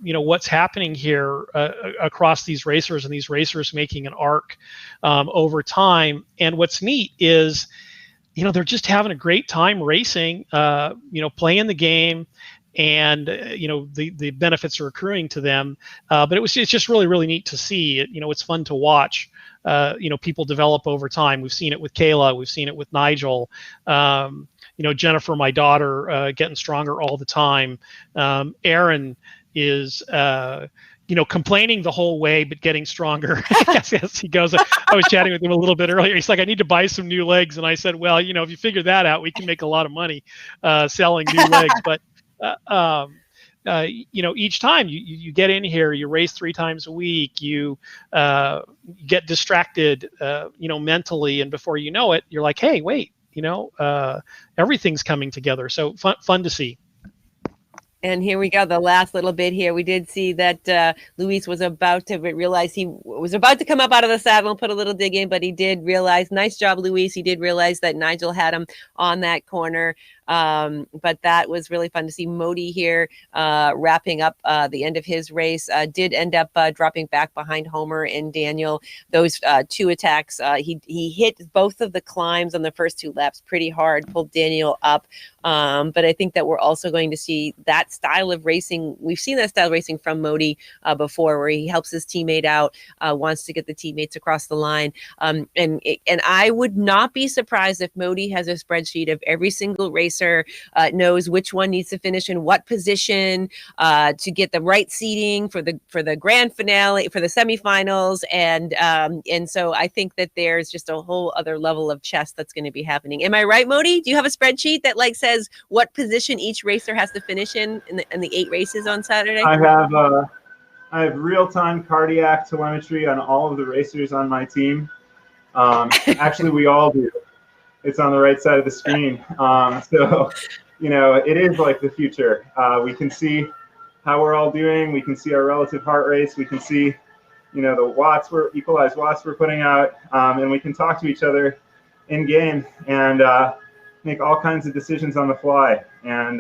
what's happening here across these racers, and these racers making an arc over time. And what's neat is they're just having a great time racing, playing the game, and the benefits are accruing to them. But it's just really, really neat to see. It's fun to watch. People develop over time. We've seen it with Kayla. We've seen it with Nigel. Jennifer, my daughter, getting stronger all the time. Aaron is complaining the whole way, but getting stronger as he goes. I was chatting with him a little bit earlier. He's like, I need to buy some new legs. And I said, well, if you figure that out, we can make a lot of money selling new legs. But, each time you get in here, you race 3 times a week, you get distracted, mentally. And before you know it, you're like, hey, wait, everything's coming together. So fun to see. And here we go, the last little bit here. We did see that Luis was about to realize he was about to come up out of the saddle and put a little dig in, but he did realize, nice job, Luis. He did realize that Nigel had him on that corner. But that was really fun to see. Modi here wrapping up the end of his race, did end up dropping back behind Homer and Daniel. Those 2 attacks, he hit both of the climbs on the first 2 laps pretty hard, pulled Daniel up. But I think that we're also going to see that style of racing. We've seen that style of racing from Modi before, where he helps his teammate out, wants to get the teammates across the line. And I would not be surprised if Modi has a spreadsheet of every single racer, knows which one needs to finish in what position to get the right seating for the grand finale, for the semifinals. And so I think that there's just a whole other level of chess that's going to be happening. Am I right, Modi? Do you have a spreadsheet that says what position each racer has to finish in the 8 races on Saturday? I have real-time cardiac telemetry on all of the racers on my team. Actually, we all do. It's on the right side of the screen. So, it is like the future. We can see how we're all doing. We can see our relative heart rates. We can see, the equalized watts we're putting out, and we can talk to each other in game and make all kinds of decisions on the fly. And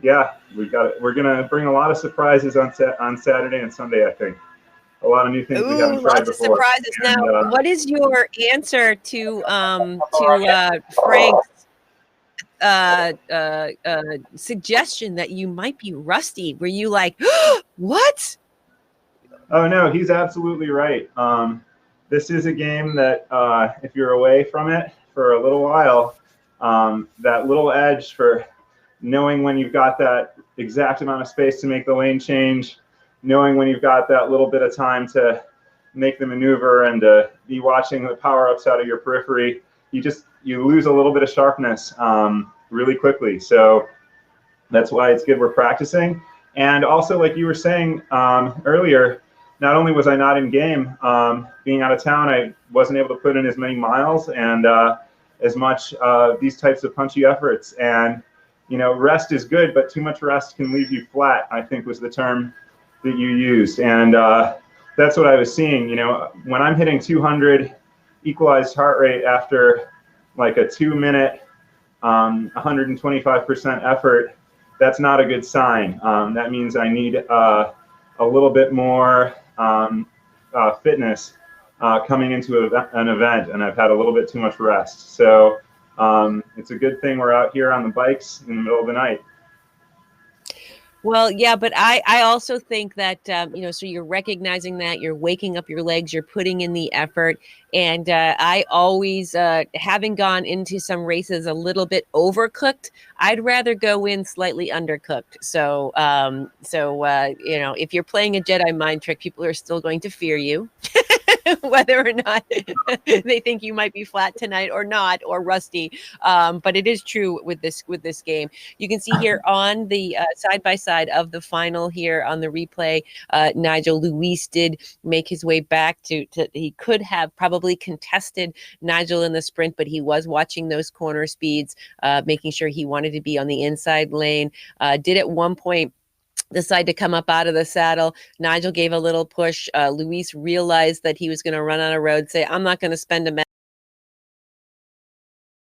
we're gonna bring a lot of surprises on Saturday and Sunday. I think a lot of new things we haven't tried lots before. Of surprises. Now, what is your answer to Frank's suggestion that you might be rusty? Were you like, what? Oh no, he's absolutely right. This is a game that if you're away from it for a little while, that little edge for knowing when you've got that exact amount of space to make the lane change, knowing when you've got that little bit of time to make the maneuver and to be watching the power-ups out of your periphery, you lose a little bit of sharpness really quickly. So that's why it's good we're practicing. And also, like you were saying earlier, not only was I not in game, being out of town, I wasn't able to put in as many miles and as much these types of punchy efforts. And rest is good, but too much rest can leave you flat, I think was the term that you used. And that's what I was seeing. When I'm hitting 200 equalized heart rate after like a 2-minute 125% effort, that's not a good sign. That means I need a little bit more fitness coming into an event, and I've had a little bit too much rest. So it's a good thing we're out here on the bikes in the middle of the night. Well, yeah, but I also think that, so you're recognizing that, you're waking up your legs, you're putting in the effort. And I always, having gone into some races a little bit overcooked, I'd rather go in slightly undercooked. So, if you're playing a Jedi mind trick, people are still going to fear you. Whether or not they think you might be flat tonight or not, or rusty. But it is true with this game. You can see here on the side-by-side of the final here on the replay, Nigel Luis did make his way back to he could have probably contested Nigel in the sprint, but he was watching those corner speeds, making sure he wanted to be on the inside lane. Did at one point decide to come up out of the saddle. Nigel gave a little push. Luis realized that he was going to run on a road, say, I'm not going to spend a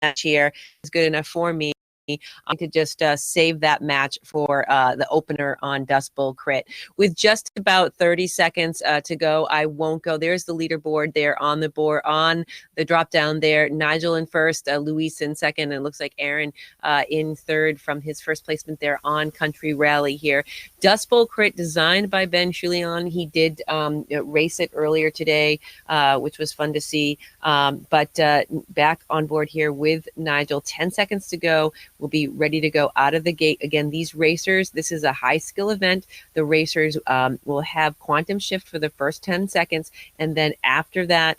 match here. It's good enough for me. to just save that match for the opener on Dust Bowl Crit. With just about 30 seconds to go, I won't go. There's the leaderboard there on the board, on the drop down there. Nigel in first, Luis in second, and it looks like Aaron in third from his first placement there on Country Rally here. Dust Bowl Crit designed by Ben Chulion. He did race it earlier today, which was fun to see. But back on board here with Nigel, 10 seconds to go. We'll be ready to go out of the gate. Again, these racers, this is a high skill event. The racers will have quantum shift for the first 10 seconds. And then after that,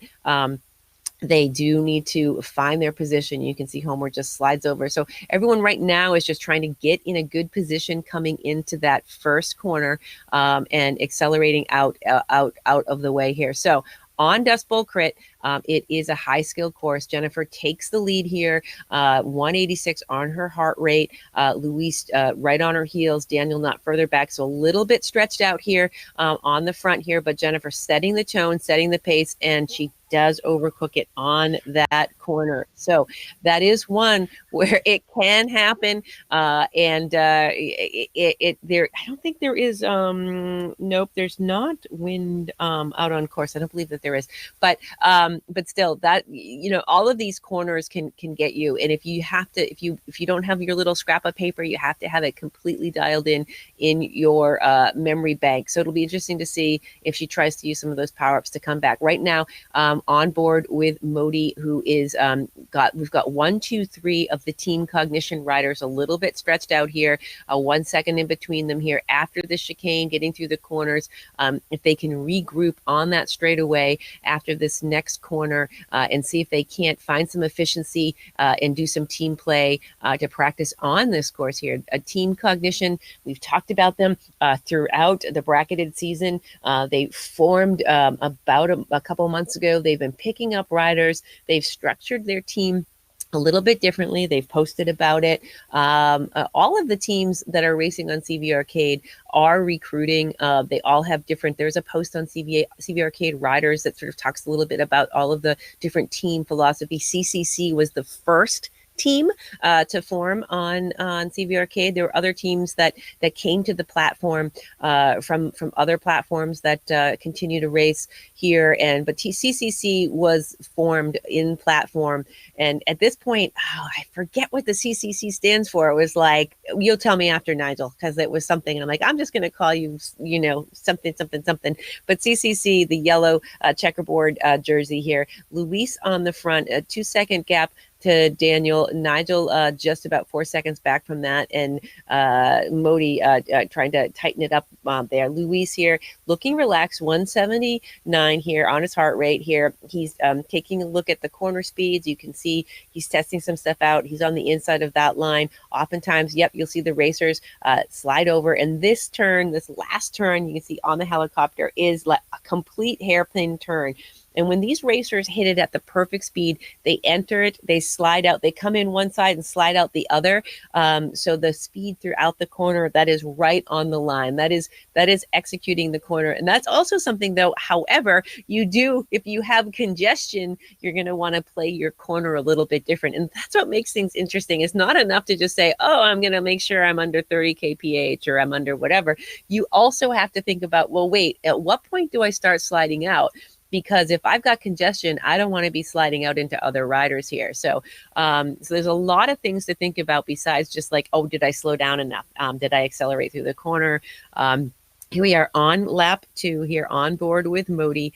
they do need to find their position. You can see Homer just slides over. So everyone right now is just trying to get in a good position coming into that first corner and accelerating out of the way here. So on Dust Bowl Crit, it is a high skill course. Jennifer takes the lead here, 186 on her heart rate. Luis right on her heels. Daniel not further back, so a little bit stretched out here on the front here. But Jennifer setting the tone, setting the pace, and she does overcook it on that corner. So that is one where it can happen. And there, I don't think there is. Nope, there's not wind out on course. I don't believe that there is. But still, that all of these corners can get you. And if you have to, if you don't have your little scrap of paper, you have to have it completely dialed in your memory bank. So it'll be interesting to see if she tries to use some of those power ups to come back. Right now, on board with Modi, who is we've got 1, 2, 3 of the team cognition riders a little bit stretched out here, 1 second in between them here after the chicane, getting through the corners. If they can regroup on that straightaway after this next corner and see if they can't find some efficiency and do some team play to practice on this course here. A team cognition, we've talked about them throughout the bracketed season. They formed about a couple months ago. They've been picking up riders. They've structured their team a little bit differently. They've posted about it. All of the teams that are racing on CVRcade are recruiting. They all have different, there's a post on CVRcade riders that sort of talks a little bit about all of the different team philosophy. CCC was the first team to form on CVRcade. There were other teams that came to the platform from other platforms that continue to race here, but CCC was formed in platform. And at this point, I forget what the CCC stands for. It was like, you'll tell me after, Nigel, because it was something. And I'm like, I'm just going to call you, something. But CCC, the yellow checkerboard jersey here. Luis on the front, a 2-second gap to Daniel. Nigel just about 4 seconds back from that, and Modi trying to tighten it up there. Luis here looking relaxed, 179 here on his heart rate here. He's taking a look at the corner speeds. You can see he's testing some stuff out. He's on the inside of that line. Oftentimes, you'll see the racers slide over, and this last turn, you can see on the helicopter is like a complete hairpin turn. And when these racers hit it at the perfect speed, they enter it, they slide out, they come in one side and slide out the other. So the speed throughout the corner, that is right on the line. That is executing the corner. And that's also something, though, however, if you have congestion, you're going to want to play your corner a little bit different. And that's what makes things interesting. It's not enough to just say, oh, I'm going to make sure I'm under 30 kph or I'm under whatever. You also have to think about, well, wait, at what point do I start sliding out? Because if I've got congestion, I don't want to be sliding out into other riders here. So there's a lot of things to think about besides just like, oh, did I slow down enough? Did I accelerate through the corner? Here we are on lap 2 here on board with Modi.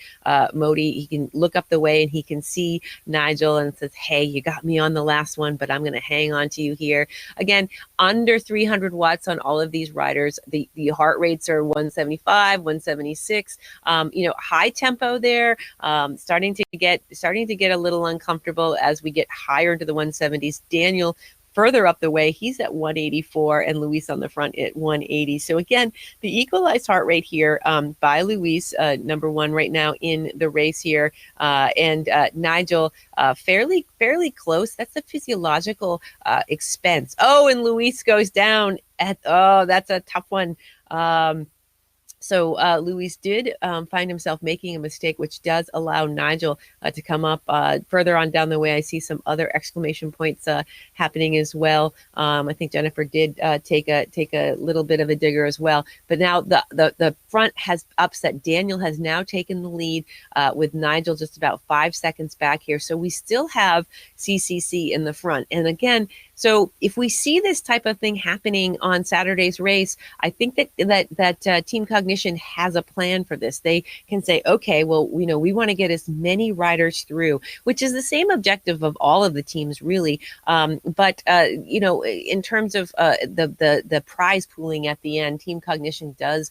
Modi, he can look up the way and he can see Nigel and says, hey, you got me on the last one, but I'm going to hang on to you here. Again, under 300 watts on all of these riders. The heart rates are 175, 176. High tempo there. Starting to get a little uncomfortable as we get higher into the 170s. Daniel further up the way, he's at 184, and Luis on the front at 180. So again, the equalized heart rate here by Luis, number one right now in the race here, and Nigel fairly close. That's the physiological expense. Oh, and Luis goes down that's a tough one. So Luis did find himself making a mistake, which does allow Nigel to come up further on down the way. I see some other exclamation points happening as well. I think Jennifer did take a little bit of a digger as well. But now the front has upset. Daniel has now taken the lead with Nigel just about 5 seconds back here. So we still have CCC in the front. And again, so if we see this type of thing happening on Saturday's race, I think that Team Cognition has a plan for this. They can say, okay, well, we want to get as many riders through, which is the same objective of all of the teams, really. But in terms of the prize pooling at the end, Team Cognition does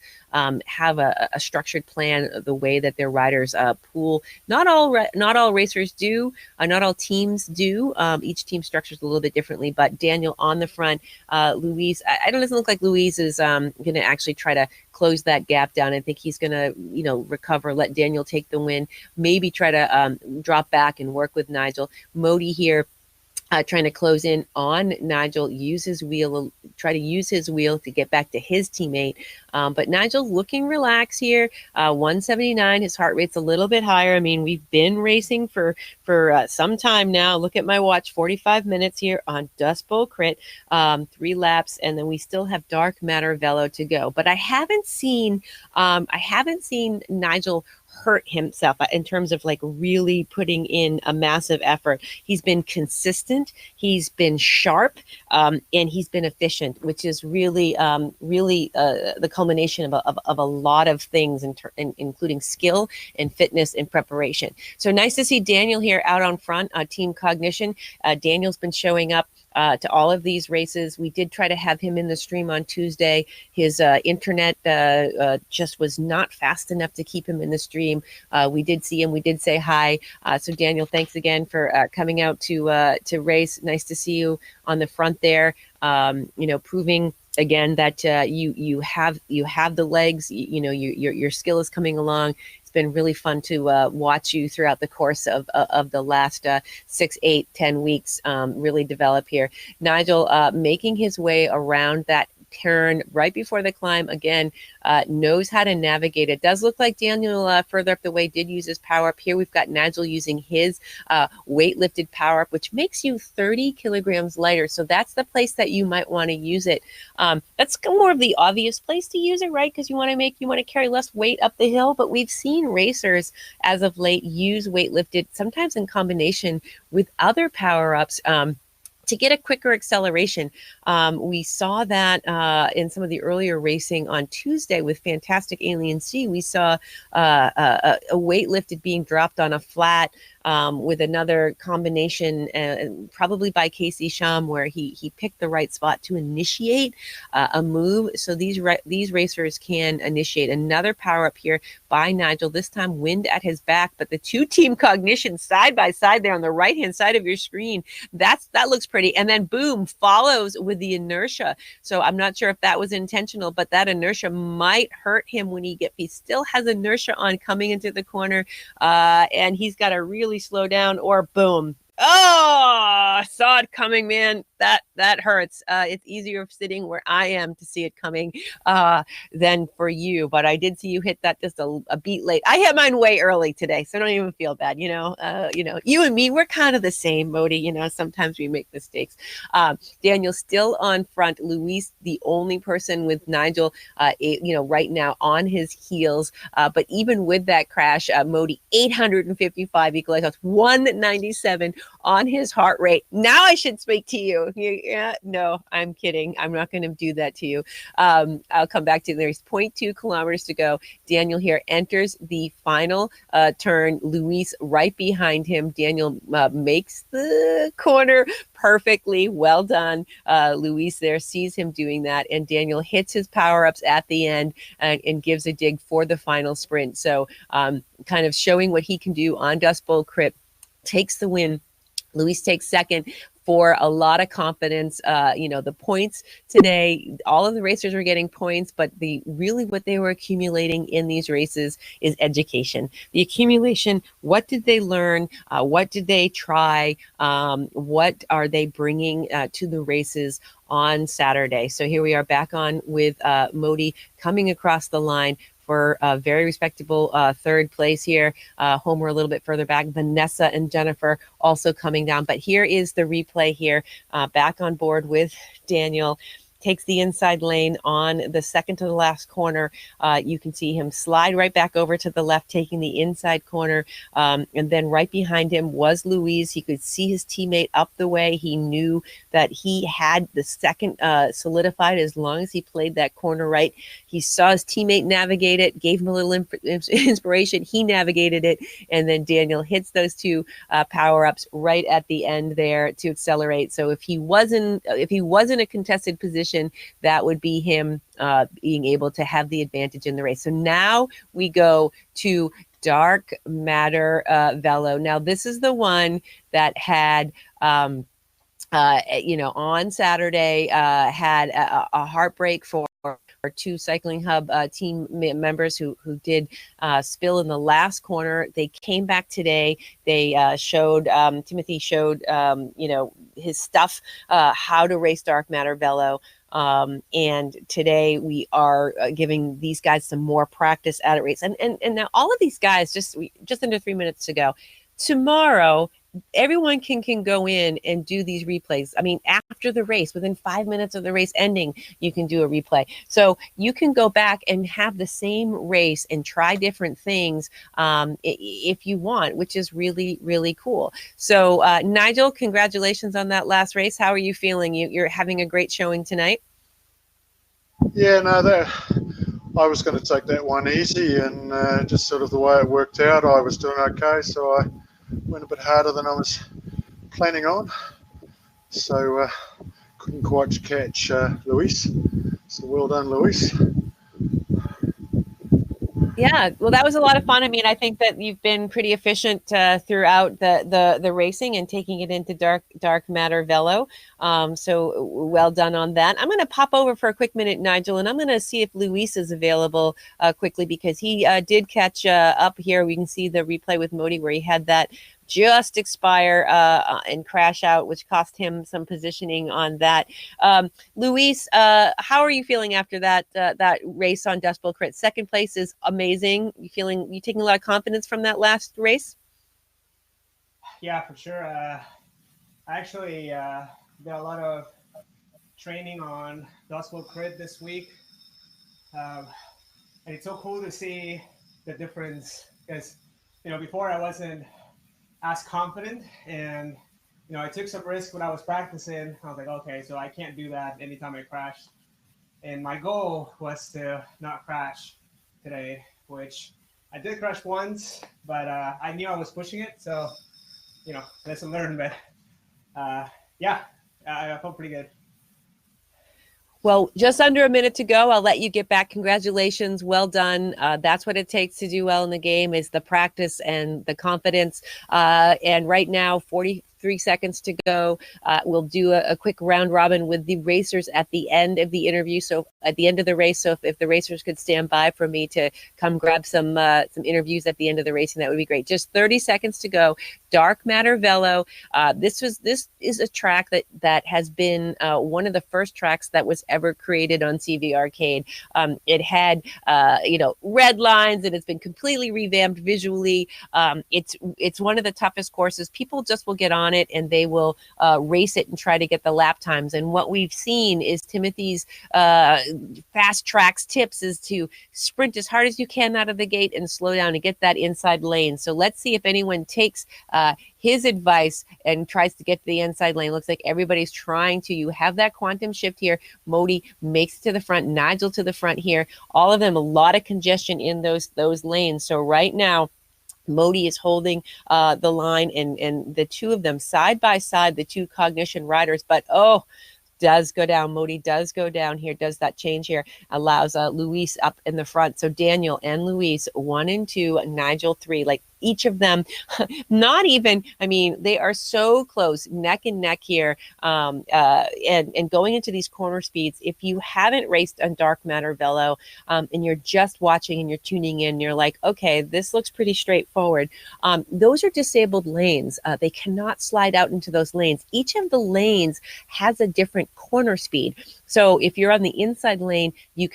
have a structured plan of the way that their riders pool. Not all racers do. Not all teams do. Each team structures a little bit differently. But Daniel on the front, Luis. It doesn't look like Luis is going to actually try to close that gap down. I think he's going to, recover, let Daniel take the win, maybe try to drop back and work with Nigel. Modi here. Trying to close in on Nigel, try to use his wheel to get back to his teammate. But Nigel's looking relaxed here. 179, his heart rate's a little bit higher. I mean, we've been racing for some time now. Look at my watch, 45 minutes here on Dust Bowl Crit, 3 laps, and then we still have Dark Matter Velo to go. But I haven't seen Nigel hurt himself in terms of like really putting in a massive effort. He's been consistent, he's been sharp, and he's been efficient, which is really the culmination of a lot of things, including skill and fitness and preparation. So nice to see Daniel here out on front, Team Cognition. Daniel's been showing up to all of these races. We did try to have him in the stream on Tuesday. His internet just was not fast enough to keep him in the stream. We did see him. We did say hi. So Daniel, thanks again for coming out to race. Nice to see you on the front there. Proving again that you have the legs. Your skill is coming along. Been really fun to watch you throughout the course of the last 6, 8, 10 weeks really develop here. Nigel making his way around that turn right before the climb again, knows how to navigate. It does look like Daniel further up the way did use his power up. Here we've got Nigel using his weight lifted power up, which makes you 30 kilograms lighter. So that's the place that you might want to use it. That's more of the obvious place to use it, right? Because you want to carry less weight up the hill. But we've seen racers as of late use weight lifted, sometimes in combination with other power ups. To get a quicker acceleration. We saw that in some of the earlier racing on Tuesday with Fantastic Alien C. We saw a weight lifted being dropped on a flat with another combination, probably by Casey Shum, where he picked the right spot to initiate a move. So these racers can initiate another power up here by Nigel, this time wind at his back, but the two Team Cognition side by side there on the right hand side of your screen, that looks pretty. And then boom, follows with the inertia. So I'm not sure if that was intentional, but that inertia might hurt him when he still has inertia on coming into the corner, and he's got to really slow down, or boom. Oh, I saw it coming, man. That hurts. It's easier sitting where I am to see it coming than for you. But I did see you hit that just a beat late. I had mine way early today, so don't even feel bad. You and me, we're kind of the same, Modi. Sometimes we make mistakes. Daniel still on front. Luis, the only person with Nigel, right now on his heels. But even with that crash, Modi 855 equalized. That's 197 on his heart rate. Now I should speak to you. Yeah, no, I'm kidding. I'm not going to do that to you. I'll come back to you. There's 0.2 kilometers to go. Daniel here enters the final turn. Luis right behind him. Daniel makes the corner perfectly. Well done. Luis there sees him doing that, and Daniel hits his power-ups at the end and gives a dig for the final sprint. So kind of showing what he can do on Dust Bowl Crit. Takes the win. Luis takes second for a lot of confidence. The points today, all of the racers were getting points, but what they were accumulating in these races is education. The accumulation, what did they learn? What did they try? What are they bringing to the races on Saturday? So here we are back on with Modi coming across the line for a very respectable third place here. Homer a little bit further back. Vanessa and Jennifer also coming down. But here is the replay here, back on board with Daniel. Takes the inside lane on the second to the last corner. You can see him slide right back over to the left, taking the inside corner. And then right behind him was Louise. He could see his teammate up the way. He knew that he had the second solidified as long as he played that corner right. He saw his teammate navigate it, gave him a little inspiration. He navigated it. And then Daniel hits those two power-ups right at the end there to accelerate. So if he wasn't a contested position, that would be him being able to have the advantage in the race. So now we go to Dark Matter Velo. Now this is the one that had on Saturday had a heartbreak for our two Cycling Hub team members who did spill in the last corner. They came back today. They showed Timothy showed his stuff, how to race Dark Matter Velo. And today we are giving these guys some more practice at a race. And now all of these guys, just under 3 minutes to go. Tomorrow, everyone can go in and do these replays. I mean, after the race, within 5 minutes of the race ending, you can do a replay. So you can go back and have the same race and try different things if you want, which is really, really cool. So Nigel, congratulations on that last race. How are you feeling? You're having a great showing tonight. Yeah, no, I was going to take that one easy, and just sort of the way it worked out, I was doing okay, so I went a bit harder than I was planning on. So couldn't quite catch Luis. So well done, Luis. Yeah, well, that was a lot of fun. I mean, I think that you've been pretty efficient throughout the racing and taking it into Dark Matter Velo. So well done on that. I'm going to pop over for a quick minute, Nigel, and I'm going to see if Luis is available quickly, because he did catch up here. We can see the replay with Modi where he had that just expire and crash out, which cost him some positioning on that. Luis, how are you feeling after that race on Dust Bowl Crit? Second place is amazing. You taking a lot of confidence from that last race? Yeah, for sure. I actually did a lot of training on Dust Bowl Crit this week. And it's so cool to see the difference, because, before I wasn't as confident, and I took some risk when I was practicing. I was like, okay, so I can't do that anytime I crash. And my goal was to not crash today, which I did crash once, but I knew I was pushing it, so lesson learned. But yeah, I felt pretty good. Well, just under a minute to go. I'll let you get back. Congratulations. Well done. That's what it takes to do well in the game, is the practice and the confidence. And right now, 43 seconds to go. We'll do a quick round robin with the racers at the end of the interview. So at the end of the race. So if the racers could stand by for me to come grab some interviews at the end of the racing, that would be great. Just 30 seconds to go. Dark Matter Velo. This is a track that has been one of the first tracks that was ever created on CVRcade. It had red lines, and it's been completely revamped visually. It's one of the toughest courses. People just will get on it and they will race it and try to get the lap times. And what we've seen is Timothy's fast tracks tips is to sprint as hard as you can out of the gate and slow down and get that inside lane. So let's see if anyone takes his advice and tries to get to the inside lane. Looks like everybody's trying to. You have that quantum shift here. Modi makes it to the front, Nigel to the front here. All of them, a lot of congestion in those lanes. So right now, Modi is holding the line, and the two of them side by side, the two Cognition riders. But does go down. Modi does go down here, does that change here, allows Luis up in the front. So Daniel and Luis 1 and 2, Nigel 3, like each of them, not even, I mean, they are so close, neck and neck here. And going into these corner speeds, if you haven't raced on dark matter velo, and you're just watching and you're tuning in, you're like, okay, this looks pretty straightforward. Those are disabled lanes. They cannot slide out into those lanes. Each of the lanes has a different corner speed. So if you're on the inside lane, you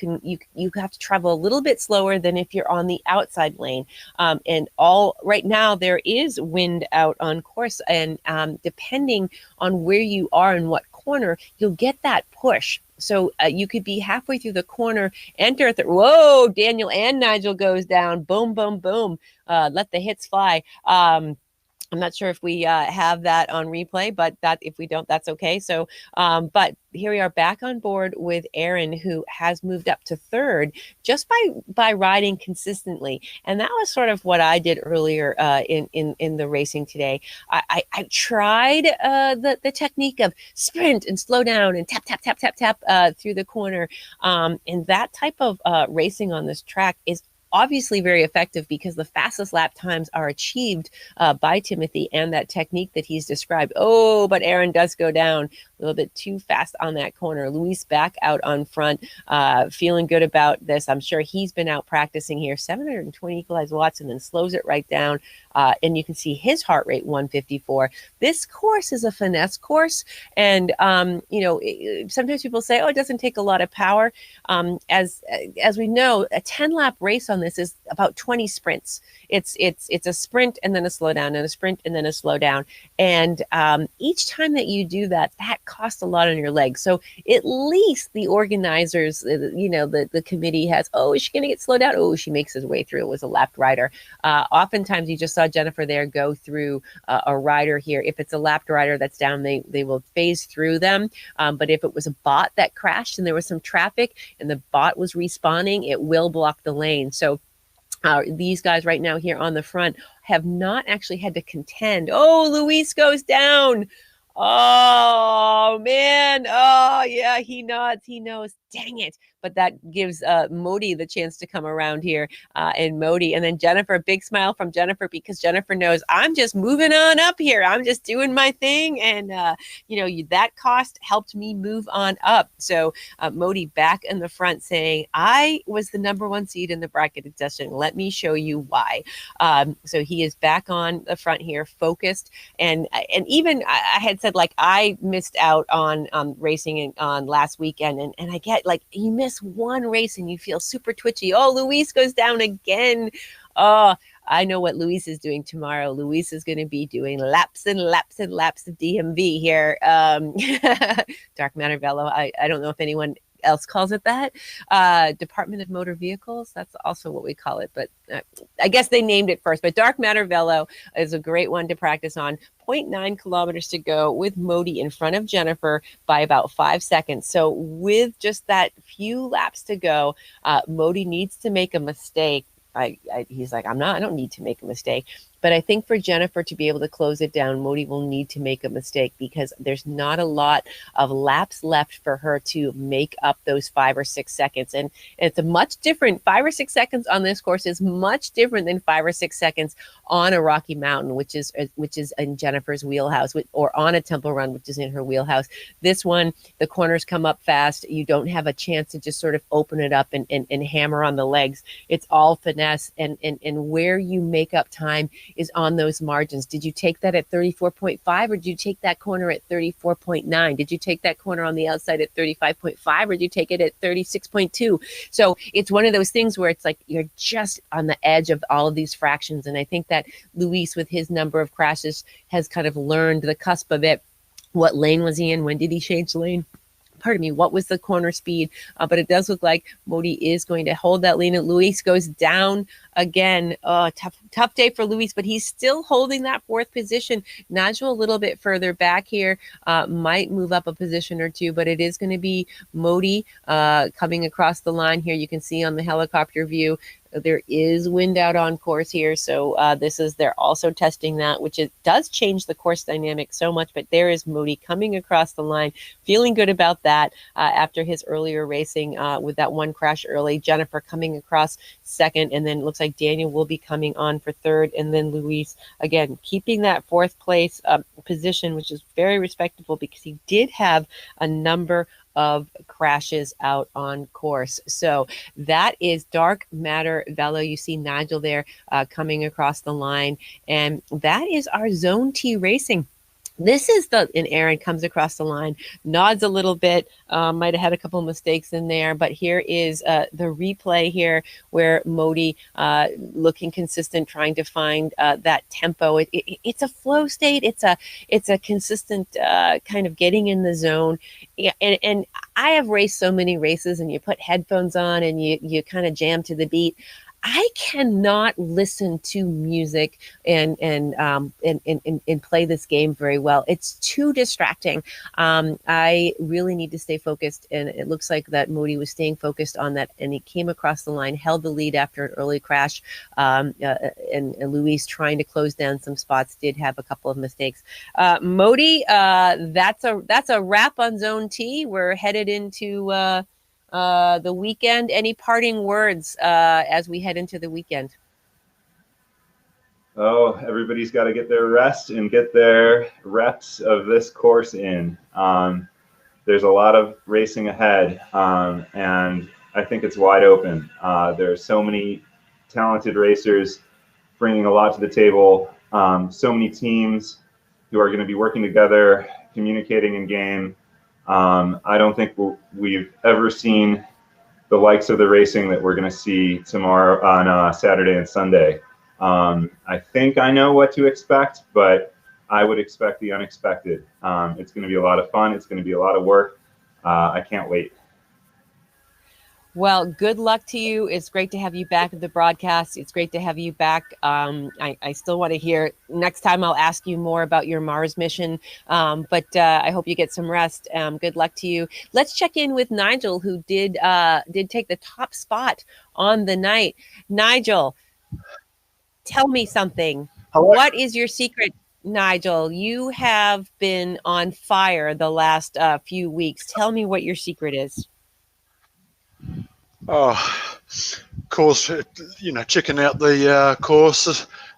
have to travel a little bit slower than if you're on the outside lane. And right now there is wind out on course, and depending on where you are and what corner, you'll get that push. So you could be halfway through the corner, enter whoa, Daniel and Nigel goes down, boom, boom, boom, let the hits fly. I'm not sure if we have that on replay, but if we don't, that's okay. So, but here we are back on board with Aaron, who has moved up to third just by riding consistently. And that was sort of what I did earlier in the racing today. I tried the technique of sprint and slow down and tap, tap, tap, tap, tap through the corner. And that type of racing on this track is obviously very effective because the fastest lap times are achieved by Timothy and that technique that he's described. Oh, but Aaron does go down a little bit too fast on that corner. Luis back out on front, feeling good about this. I'm sure he's been out practicing here, 720 equalized watts, and then slows it right down. And you can see his heart rate 154. This course is a finesse course. And, sometimes people say, oh, it doesn't take a lot of power. As we know, a 10-lap race on this is about 20 sprints. It's a sprint and then a slow down, and a sprint and then a slow down. And each time that you do that costs a lot on your legs. So at least the organizers, the committee has, oh, is she going to get slowed down? Oh, she makes her way through. It was a lapped rider. Oftentimes you just saw Jennifer there go through a rider here. If it's a lapped rider that's down, they will phase through them. But if it was a bot that crashed and there was some traffic and the bot was respawning, it will block the lane. So these guys right now here on the front have not actually had to contend. Oh, Luis goes down. Oh, man. Oh, yeah, he nods. He knows. Dang it. But that gives Modi the chance to come around here, and Modi. And then Jennifer, big smile from Jennifer, because Jennifer knows I'm just moving on up here. I'm just doing my thing. And, that cost helped me move on up. So Modi back in the front saying, I was the number one seed in the bracketed session. Let me show you why. So he is back on the front here, focused. And even I had said, like, I missed out on racing on last weekend. And I get, like, you miss one race and you feel super twitchy. Oh, Luis goes down again. Oh, I know what Luis is doing tomorrow. Luis is going to be doing laps and laps and laps of DMV here. Dark matter velo. I don't know if anyone else calls it that. Department of Motor Vehicles, that's also what we call it, but I guess they named it first. But dark matter velo is a great one to practice on. 0.9 kilometers to go with Modi in front of Jennifer by about 5 seconds. So with just that few laps to go, Modi needs to make a mistake. He's like, I don't need to make a mistake. But I think for Jennifer to be able to close it down, Modi will need to make a mistake because there's not a lot of laps left for her to make up those 5 or 6 seconds. And it's a much different 5 or 6 seconds on this course is much different than 5 or 6 seconds on a Rocky Mountain, which is in Jennifer's wheelhouse, or on a Temple Run, which is in her wheelhouse. This one, the corners come up fast. You don't have a chance to just sort of open it up and hammer on the legs. It's all finesse, and where you make up time is on those margins. Did you take that at 34.5, or did you take that corner at 34.9? Did you take that corner on the outside at 35.5, or did you take it at 36.2? So it's one of those things where it's like you're just on the edge of all of these fractions. And I think that Luis, with his number of crashes, has kind of learned the cusp of it. What lane was he in? When did he change lane? Pardon me, what was the corner speed? But it does look like Modi is going to hold that lead. Luis goes down again. Tough day for Luis, but he's still holding that fourth position. Nigel a little bit further back here, might move up a position or two, but it is going to be Modi coming across the line here. You can see on the helicopter view, There is wind out on course here, so they're also testing that, which it does change the course dynamic so much. But there is Modi coming across the line, feeling good about that after his earlier racing with that one crash early. Jennifer coming across second, and then it looks like Daniel will be coming on for third, and then Luis again keeping that fourth place position, which is very respectable because he did have a number of crashes out on course. So that is Dark Matter Velo. You see Nigel there coming across the line, and that is our Zone T racing. This is and Aaron comes across the line, nods a little bit, might have had a couple of mistakes in there, but here is the replay here where Modi looking consistent, trying to find that tempo. It's a flow state. It's a consistent kind of getting in the zone. Yeah, and I have raced so many races, and you put headphones on and you kind of jam to the beat. I cannot listen to music and play this game very well. It's too distracting. I really need to stay focused, and it looks like that Modi was staying focused on that, and he came across the line, held the lead after an early crash, and Luis trying to close down some spots did have a couple of mistakes. Modi, that's a wrap on Zone T. We're headed into the weekend. Any parting words as we head into the weekend? Oh, everybody's got to get their rest and get their reps of this course in. There's a lot of racing ahead, and I think it's wide open. There's so many talented racers bringing a lot to the table, so many teams who are going to be working together, communicating in game. I don't think we've ever seen the likes of the racing that we're going to see tomorrow on Saturday and Sunday. I think I know what to expect, but I would expect the unexpected. It's going to be a lot of fun. It's going to be a lot of work. I can't wait. Well, good luck to you. It's great to have you back at the broadcast. It's great to have you back. I still want to hear. Next time I'll ask you more about your Mars mission, but I hope you get some rest. Good luck to you. Let's check in with Nigel, who did take the top spot on the night. Nigel, tell me something. Hello. What is your secret? Nigel, you have been on fire the last few weeks. Tell me what your secret is. Oh, of course, checking out the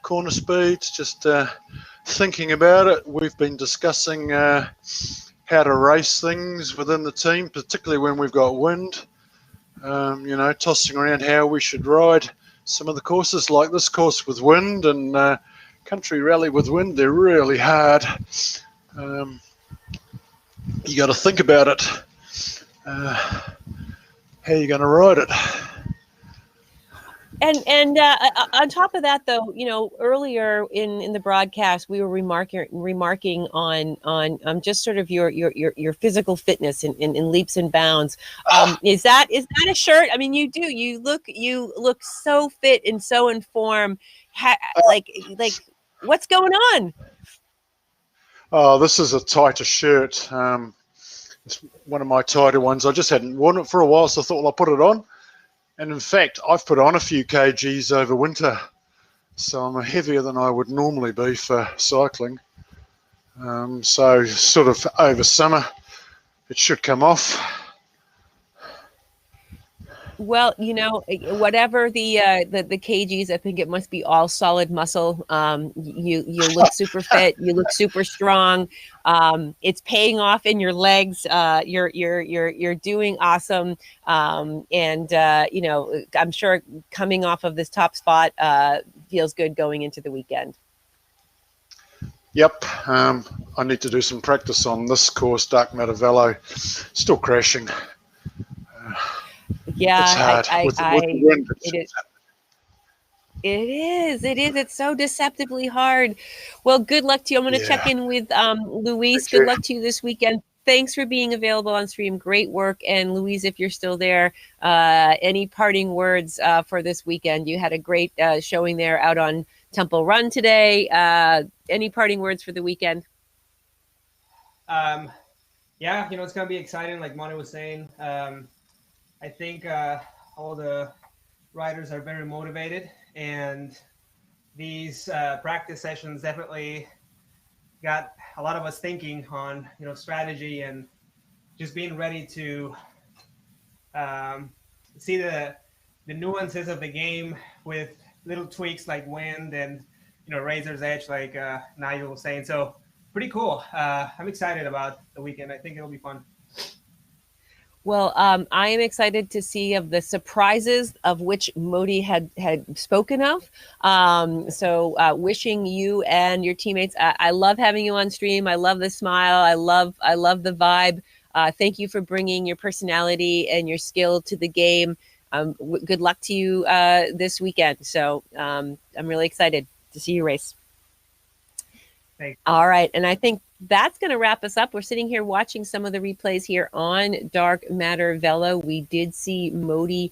corner speeds, just thinking about it. We've been discussing how to race things within the team, particularly when we've got wind. Tossing around how we should ride some of the courses, like this course with wind and country rally with wind. They're really hard. You got to think about it. How are you going to ride it? And on top of that, though, earlier in the broadcast, we were remarking on just sort of your physical fitness in leaps and bounds. Is that a shirt? I mean, you look so fit and so in form. Like what's going on? Oh, this is a tighter shirt. It's one of my tighter ones. I just hadn't worn it for a while, so I thought, well, I'll put it on. And in fact, I've put on a few kgs over winter, so I'm heavier than I would normally be for cycling. So sort of over summer, it should come off. Well, whatever the kgs, I think it must be all solid muscle. You look super fit. You look super strong. It's paying off in your legs. You're doing awesome. And I'm sure coming off of this top spot feels good going into the weekend. Yep. I need to do some practice on this course, Dark Matter Velo. Still crashing. Yeah, it's hard. With the wind, it is. It's so deceptively hard. Well, good luck to you. I'm going to check in with Luis. Good luck to you this weekend. Thanks for being available on stream. Great work. And Luis, if you're still there, any parting words for this weekend? You had a great showing there out on Temple Run today. Any parting words for the weekend? Yeah, it's going to be exciting, like Monty was saying. I think all the riders are very motivated, and these practice sessions definitely got a lot of us thinking on strategy and just being ready to see the nuances of the game with little tweaks like wind and razor's edge, like Nigel was saying. So pretty cool. I'm excited about the weekend. I think it'll be fun. Well, I am excited to see of the surprises of which Modi had spoken of. So wishing you and your teammates, I love having you on stream. I love the smile. I love the vibe. Thank you for bringing your personality and your skill to the game. Good luck to you this weekend. So I'm really excited to see you race. Thanks. All right. And I think that's going to wrap us up. We're sitting here watching some of the replays here on Dark Matter Velo. We did see Modi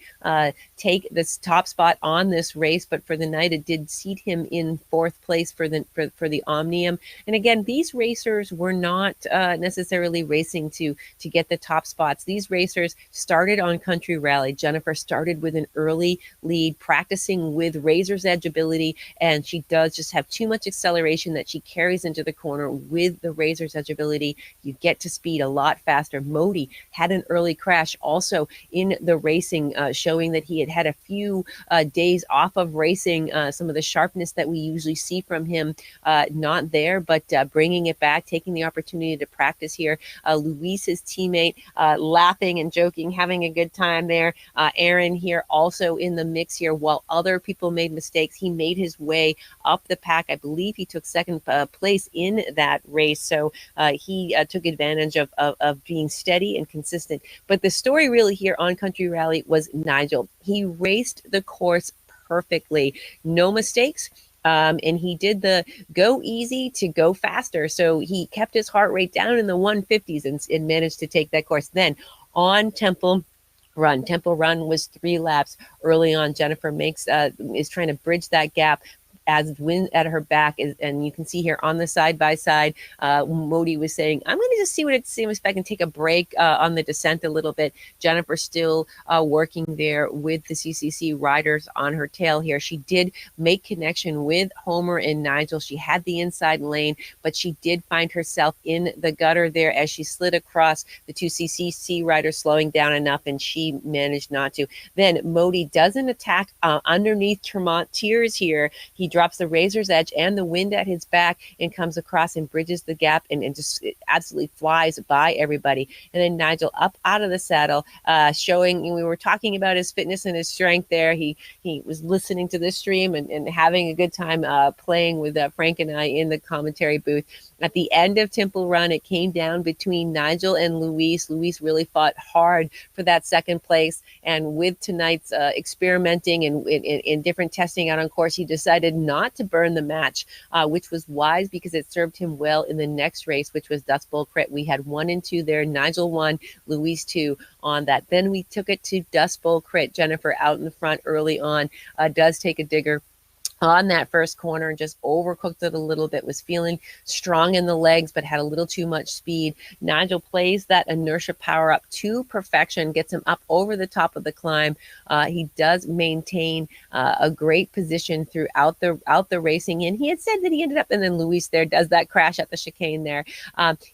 take this top spot on this race, but for the night, it did seat him in fourth place for the Omnium. And again, these racers were not necessarily racing to get the top spots. These racers started on Country Rally. Jennifer started with an early lead, practicing with Razor's Edge ability, and she does just have too much acceleration that she carries into the corner with the Razor's Edge ability. You get to speed a lot faster. Modi had an early crash also in the racing, showing that he had a few days off of racing. Some of the sharpness that we usually see from him, not there, but bringing it back, taking the opportunity to practice here. Luis, his teammate, laughing and joking, having a good time there. Aaron here also in the mix here. While other people made mistakes, he made his way up the pack. I believe he took second place in that race. So he took advantage of being steady and consistent. But the story really here on Country Rally was Nigel. He raced the course perfectly. No mistakes. And he did the go easy to go faster. So he kept his heart rate down in the 150s and managed to take that course. Then on Temple Run. Temple Run was 3 laps early on. Jennifer is trying to bridge that gap as wind at her back, and you can see here on the side-by-side, Modi was saying, I'm going to just see if I can take a break on the descent a little bit. Jennifer still working there with the CCC riders on her tail here. She did make connection with Homer and Nigel. She had the inside lane, but she did find herself in the gutter there as she slid across the 2 CCC riders, slowing down enough, and she managed not to. Then Modi doesn't attack underneath Tremont Tiers here. He drops the Razor's Edge and the wind at his back and comes across and bridges the gap and just absolutely flies by everybody. And then Nigel up out of the saddle, showing, we were talking about his fitness and his strength there. He was listening to this stream and having a good time playing with Frank and I in the commentary booth. At the end of Temple Run, it came down between Nigel and Luis. Luis really fought hard for that second place. And with tonight's experimenting and in different testing out on course, he decided not to burn the match, which was wise because it served him well in the next race, which was Dust Bowl Crit. We had 1 and 2 there. Nigel 1, Luis 2 on that. Then we took it to Dust Bowl Crit. Jennifer out in the front early on, does take a digger on that first corner and just overcooked it a little bit, was feeling strong in the legs, but had a little too much speed. Nigel plays that inertia power up to perfection, gets him up over the top of the climb. He does maintain a great position throughout the racing. And he had said that he ended up, and then Luis there does that crash at the chicane there.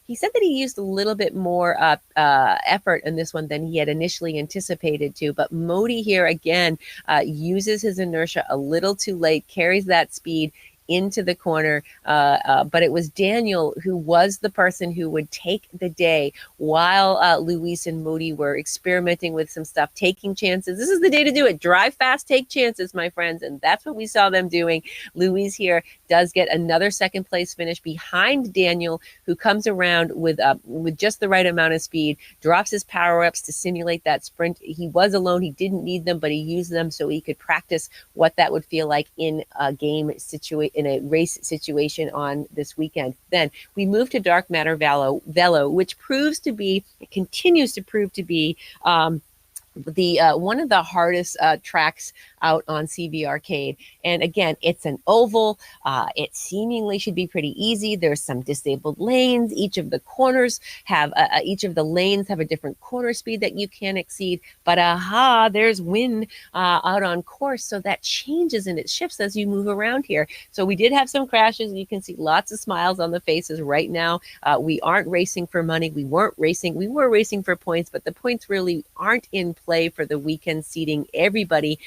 He said that he used a little bit more effort in this one than he had initially anticipated to. But Modi here again uses his inertia a little too late, carries that speed into the corner, but it was Daniel who was the person who would take the day while Luis and Modi were experimenting with some stuff, taking chances. This is the day to do it. Drive fast, take chances, my friends, and that's what we saw them doing. Luis here does get another second place finish behind Daniel, who comes around with just the right amount of speed, drops his power-ups to simulate that sprint. He was alone. He didn't need them, but he used them so he could practice what that would feel like in a game situation, in a race situation on this weekend. Then we move to Dark Matter Velo, which continues to prove to be the one of the hardest tracks out on CVRcade. And again, it's an oval. It seemingly should be pretty easy. There's some disabled lanes. Each of the corners have each of the lanes have a different corner speed that you can exceed. But there's wind out on course, so that changes and it shifts as you move around here. So we did have some crashes. You can see lots of smiles on the faces right now. We aren't racing for money. We weren't racing. We were racing for points, but the points really aren't in play for the weekend seating. Everybody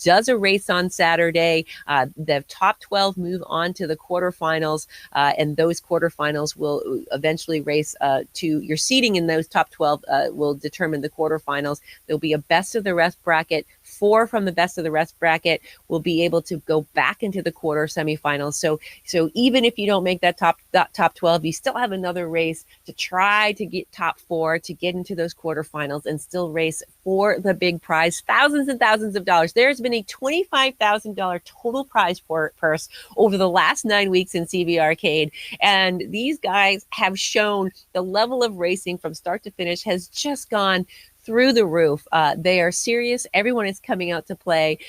does a race on Saturday. The top 12 move on to the quarterfinals, and those quarterfinals will eventually race to your seating in those top 12 will determine the quarterfinals. There'll be a best of the rest bracket. 4 from the best of the rest bracket will be able to go back into the quarter semifinals. So even if you don't make that top 12, you still have another race to try to get top 4 to get into those quarterfinals and still race for the big prize, thousands and thousands of dollars. There's been a $25,000 total prize purse over the last 9 weeks in CVRcade. And these guys have shown the level of racing from start to finish has just gone through the roof. They are serious. Everyone is coming out to play.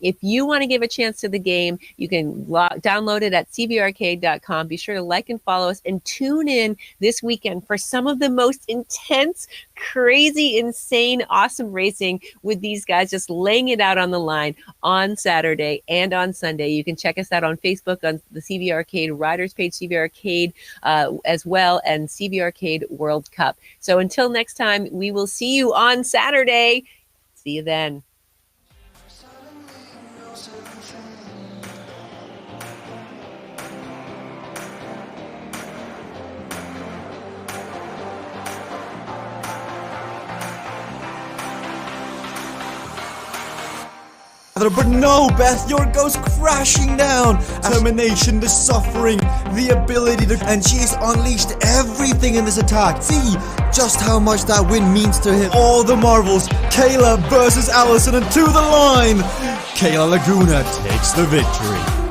If you want to give a chance to the game, you can download it at CVRcade.com. Be sure to like and follow us and tune in this weekend for some of the most intense, crazy, insane, awesome racing with these guys just laying it out on the line on Saturday and on Sunday. You can check us out on Facebook on the CVRcade Riders page, CVRcade as well, and CVRcade World Cup. So until next time, we will see you on Saturday. See you then. But no, Beth, yours goes crashing down. Determination, the suffering, the ability to... And she's unleashed everything in this attack. See just how much that win means to him. All the marvels. Kayla versus Allison, and to the line. Kayla Laguna takes the victory.